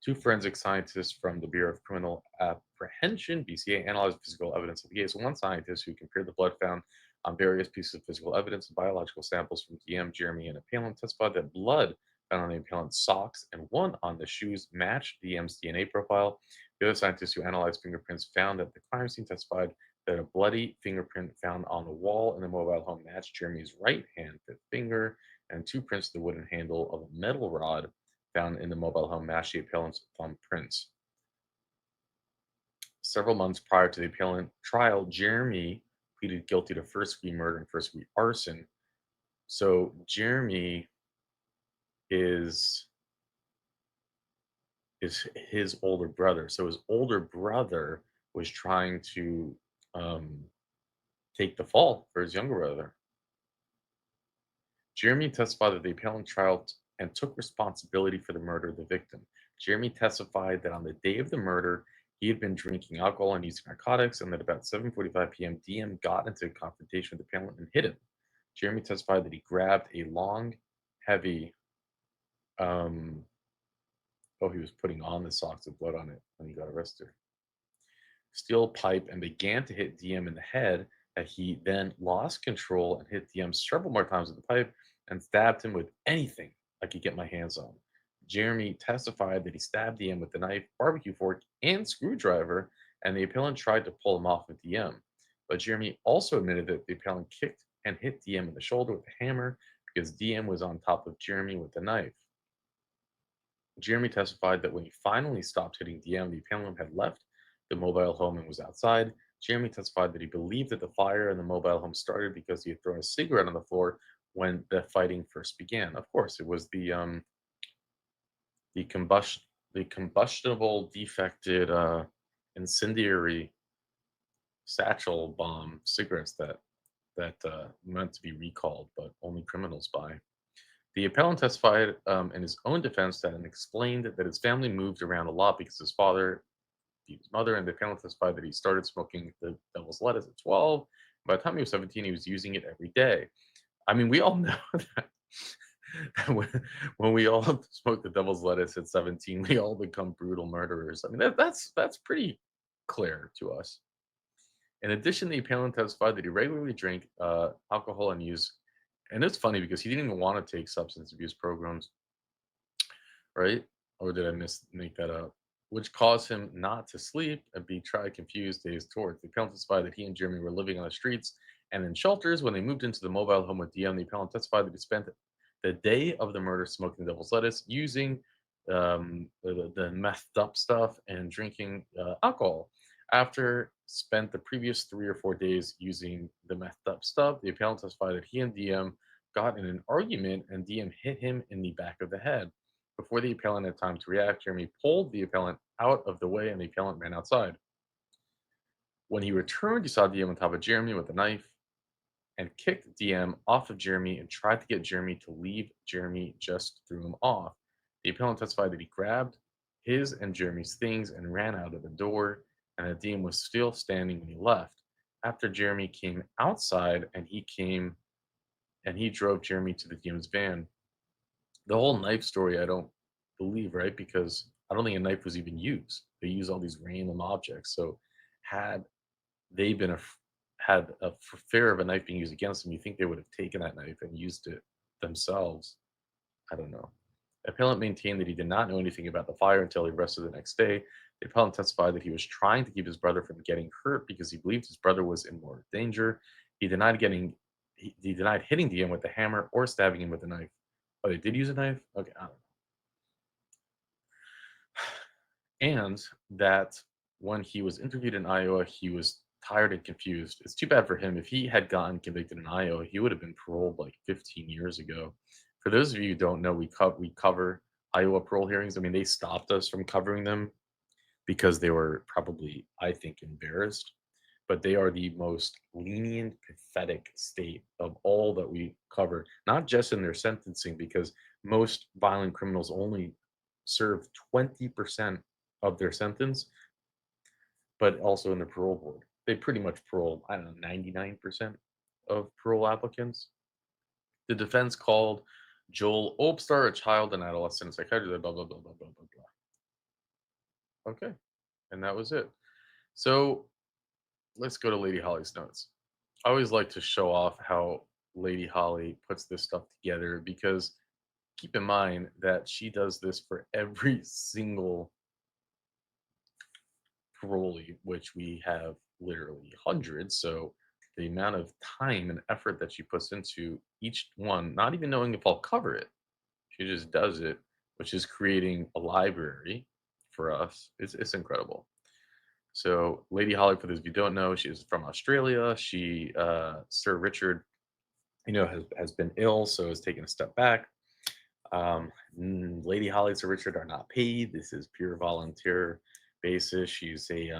Two forensic scientists from the Bureau of Criminal Apprehension, BCA, analyzed physical evidence of the case. One scientist who compared the blood found on various pieces of physical evidence and biological samples from DM, Jeremy, and appellant testified that blood found on the appellant's socks and one on the shoes matched DM's DNA profile. The other scientist who analyzed fingerprints found that the crime scene testified that a bloody fingerprint found on the wall in the mobile home matched Jeremy's right hand fifth finger, and two prints of the wooden handle of a metal rod found in the mobile home matched the appellant's thumbprints. Several months prior to the appellant trial, Jeremy pleaded guilty to first-degree murder and first-degree arson. So Jeremy is his older brother. So his older brother was trying to take the fall for his younger brother. Jeremy testified that the appellant trial and took responsibility for the murder of the victim. Jeremy testified that on the day of the murder, he had been drinking alcohol and using narcotics, and that about 7:45 p.m., DM got into a confrontation with the appellant and hit him. Jeremy testified that he grabbed a long, heavy, he was putting on the socks with blood on it when he got arrested, steel pipe, and began to hit DM in the head, that he then lost control and hit DM several more times with the pipe and stabbed him with anything I could get my hands on. Jeremy testified that he stabbed DM with the knife, barbecue fork, and screwdriver, and the appellant tried to pull him off with DM. But Jeremy also admitted that the appellant kicked and hit DM in the shoulder with a hammer because DM was on top of Jeremy with the knife. Jeremy testified that when he finally stopped hitting DM, the appellant had left the mobile home and was outside. Jeremy testified that he believed that the fire in the mobile home started because he had thrown a cigarette on the floor when the fighting first began. Of course, it was the combustible defected incendiary satchel bomb cigarettes that meant to be recalled, but only criminals buy. The appellant testified in his own defense that and explained that his family moved around a lot because his father beat his mother, and the appellant testified that he started smoking the devil's lettuce at 12. By the time he was 17, he was using it every day. I mean, we all know that when we all smoke the devil's lettuce at 17, we all become brutal murderers. I mean, that's pretty clear to us. In addition, the appellant testified that he regularly drank alcohol and used, and it's funny because he didn't even want to take substance abuse programs, right? Or did I make that up? Which caused him not to sleep and be confused days towards. The appellant testified that he and Jeremy were living on the streets and in shelters when they moved into the mobile home with DM. The appellant testified that he spent the day of the murder smoking devil's lettuce, using the methed up stuff, and drinking alcohol. After spent the previous 3 or 4 days using the methed up stuff, the appellant testified that he and DM got in an argument and DM hit him in the back of the head. Before the appellant had time to react, Jeremy pulled the appellant out of the way and the appellant ran outside. When he returned, he saw DM on top of Jeremy with a knife and kicked DM off of Jeremy and tried to get Jeremy to leave. Jeremy just threw him off. The appellant testified that he grabbed his and Jeremy's things and ran out of the door, and that DM was still standing when he left. After Jeremy came outside and he drove Jeremy to the DM's van. The whole knife story, I don't believe, right? Because I don't think a knife was even used. They use all these random objects. So had they been had a fear of a knife being used against them, you think they would have taken that knife and used it themselves. I don't know. The appellant maintained that he did not know anything about the fire until he arrested the next day. The appellant testified that he was trying to keep his brother from getting hurt because he believed his brother was in more danger. He denied he denied hitting DM with the hammer or stabbing him with a knife. Oh, they did use a knife? Okay, I don't know. And that when he was interviewed in Iowa, he was tired and confused. It's too bad for him. If he had gotten convicted in Iowa, he would have been paroled like 15 years ago. For those of you who don't know, we cover Iowa parole hearings. I mean, they stopped us from covering them because they were probably, I think, embarrassed. But they are the most lenient, pathetic state of all that we cover, not just in their sentencing, because most violent criminals only serve 20% of their sentence, but also in the parole board. They pretty much parole, I don't know, 99% of parole applicants. The defense called Joel Obstar a child and adolescent psychiatrist, blah, blah, blah, blah, blah, blah, blah. Okay. And that was it. So let's go to Lady Holly's notes. I always like to show off how Lady Holly puts this stuff together because keep in mind that she does this for every single parolee, which we have literally hundreds. So the amount of time and effort that she puts into each one, not even knowing if I'll cover it, she just does it, which is creating a library for us. It's incredible. So Lady Holly, for those of you who don't know, she is from Australia. She, Sir Richard, has been ill, so has taken a step back. Lady Holly and Sir Richard are not paid. This is pure volunteer basis. She's a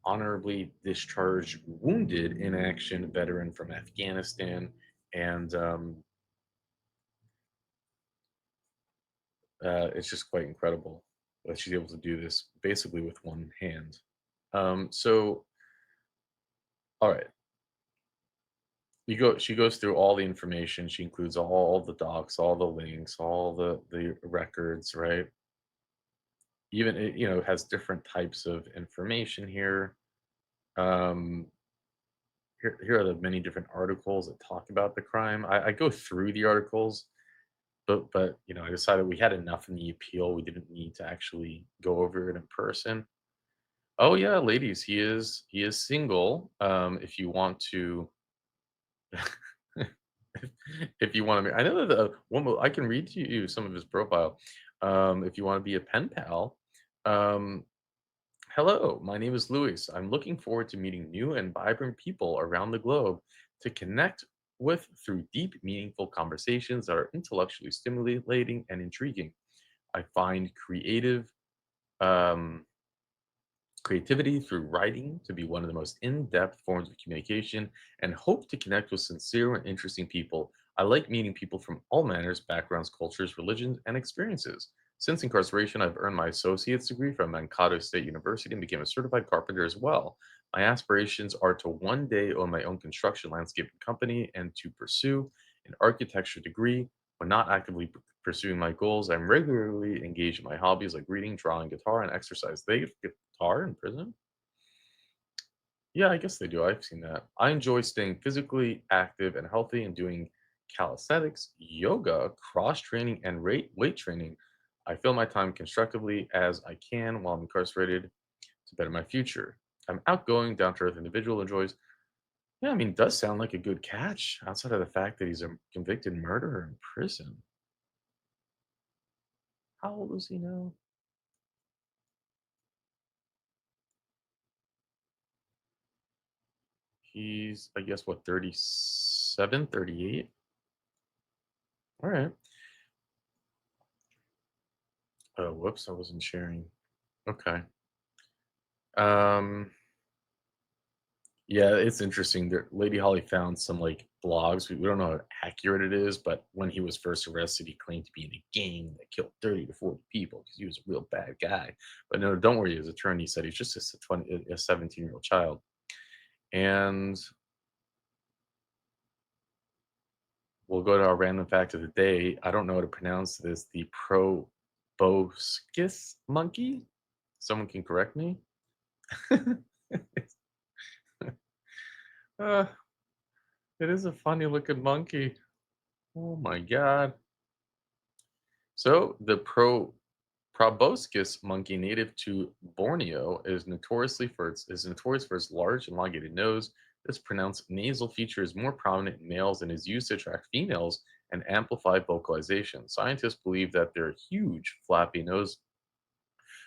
honorably discharged wounded in action veteran from Afghanistan, and it's just quite incredible that she's able to do this basically with one hand. So, all right. She goes through all the information. She includes all the docs, all the links, all the records, right? Even it, has different types of information here. Um, here are the many different articles that talk about the crime. I go through the articles, but I decided we had enough in the appeal. We didn't need to actually go over it in person. Oh yeah, ladies, he is single. If you want to, if you want to, I know that I can read to you some of his profile. If you want to be a pen pal, um, hello, my name is Luis. I'm looking forward to meeting new and vibrant people around the globe to connect with through deep, meaningful conversations that are intellectually stimulating and intriguing. I find creativity through writing to be one of the most in-depth forms of communication and hope to connect with sincere and interesting people. I like meeting people from all manners, backgrounds, cultures, religions, and experiences. Since incarceration, I've earned my associate's degree from Mankato State University and became a certified carpenter as well. My aspirations are to one day own my own construction landscaping company and to pursue an architecture degree. When not actively pursuing my goals, I'm regularly engaged in my hobbies like reading, drawing, guitar, and exercise. They give guitar in prison? Yeah, I guess they do. I've seen that. I enjoy staying physically active and healthy and doing calisthenics, yoga, cross training, and weight training. I fill my time constructively as I can while I'm incarcerated to better my future. I'm outgoing, down to earth individual, enjoys. Yeah, I mean, it does sound like a good catch outside of the fact that he's a convicted murderer in prison. How old is he now? He's, I guess, what, 37, 38? All right. Oh, whoops, I wasn't sharing. Okay. Um, yeah, it's interesting. There, Lady Holly found some like blogs. We don't know how accurate it is, but when he was first arrested, he claimed to be in a gang that killed 30 to 40 people because he was a real bad guy. But no, don't worry. His attorney said he's just a 17-year-old child. And we'll go to our random fact of the day. I don't know how to pronounce this. The proboscis monkey. Someone can correct me. uh, it is a funny looking monkey. Oh my god. So the proboscis monkey, native to Borneo, is notorious for its large elongated nose. This pronounced nasal feature is more prominent in males and is used to attract females and amplify vocalization. Scientists believe that their huge flappy nose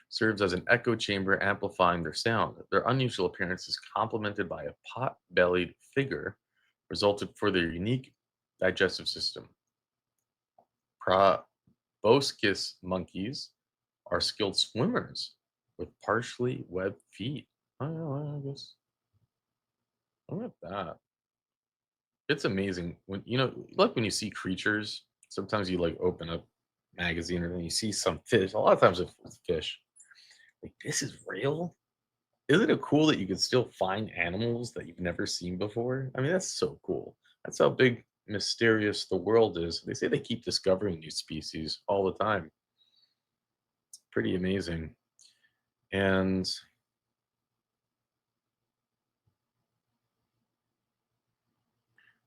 serves as an echo chamber amplifying their sound. Their unusual appearance is complemented by a pot-bellied figure, resulted for their unique digestive system. Proboscis monkeys are skilled swimmers with partially webbed feet. Oh, I guess. Look at that. It's amazing when like when you see creatures. Sometimes you like open up magazine and then you see some fish. A lot of times it's fish. Like this is real. Isn't it cool that you can still find animals that you've never seen before? I mean, that's so cool. That's how big mysterious the world is. They say they keep discovering new species all the time. Pretty amazing. And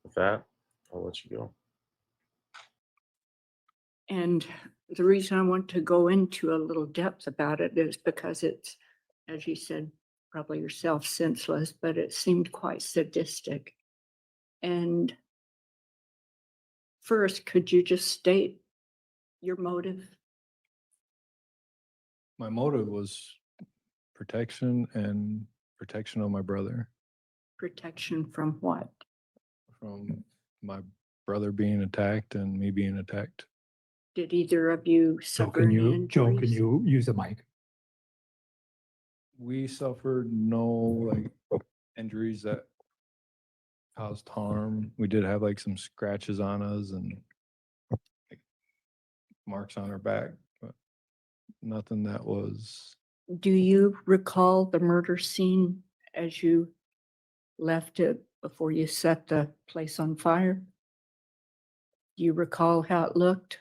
with that, I'll let you go. And the reason I want to go into a little depth about it is because it's, as you said, probably yourself, senseless, but it seemed quite sadistic. And first, could you just state your motive? My motive was protection and protection of my brother Protection from what? from my brother being attacked and me being attacked. Did either of you So suffer can any you, Joe, can injuries? you use a mic? We suffered no like injuries that caused harm. We did have like some scratches on us and like marks on our back, but nothing that was. Do you recall the murder scene as you left it before you set the place on fire? Do you recall how it looked?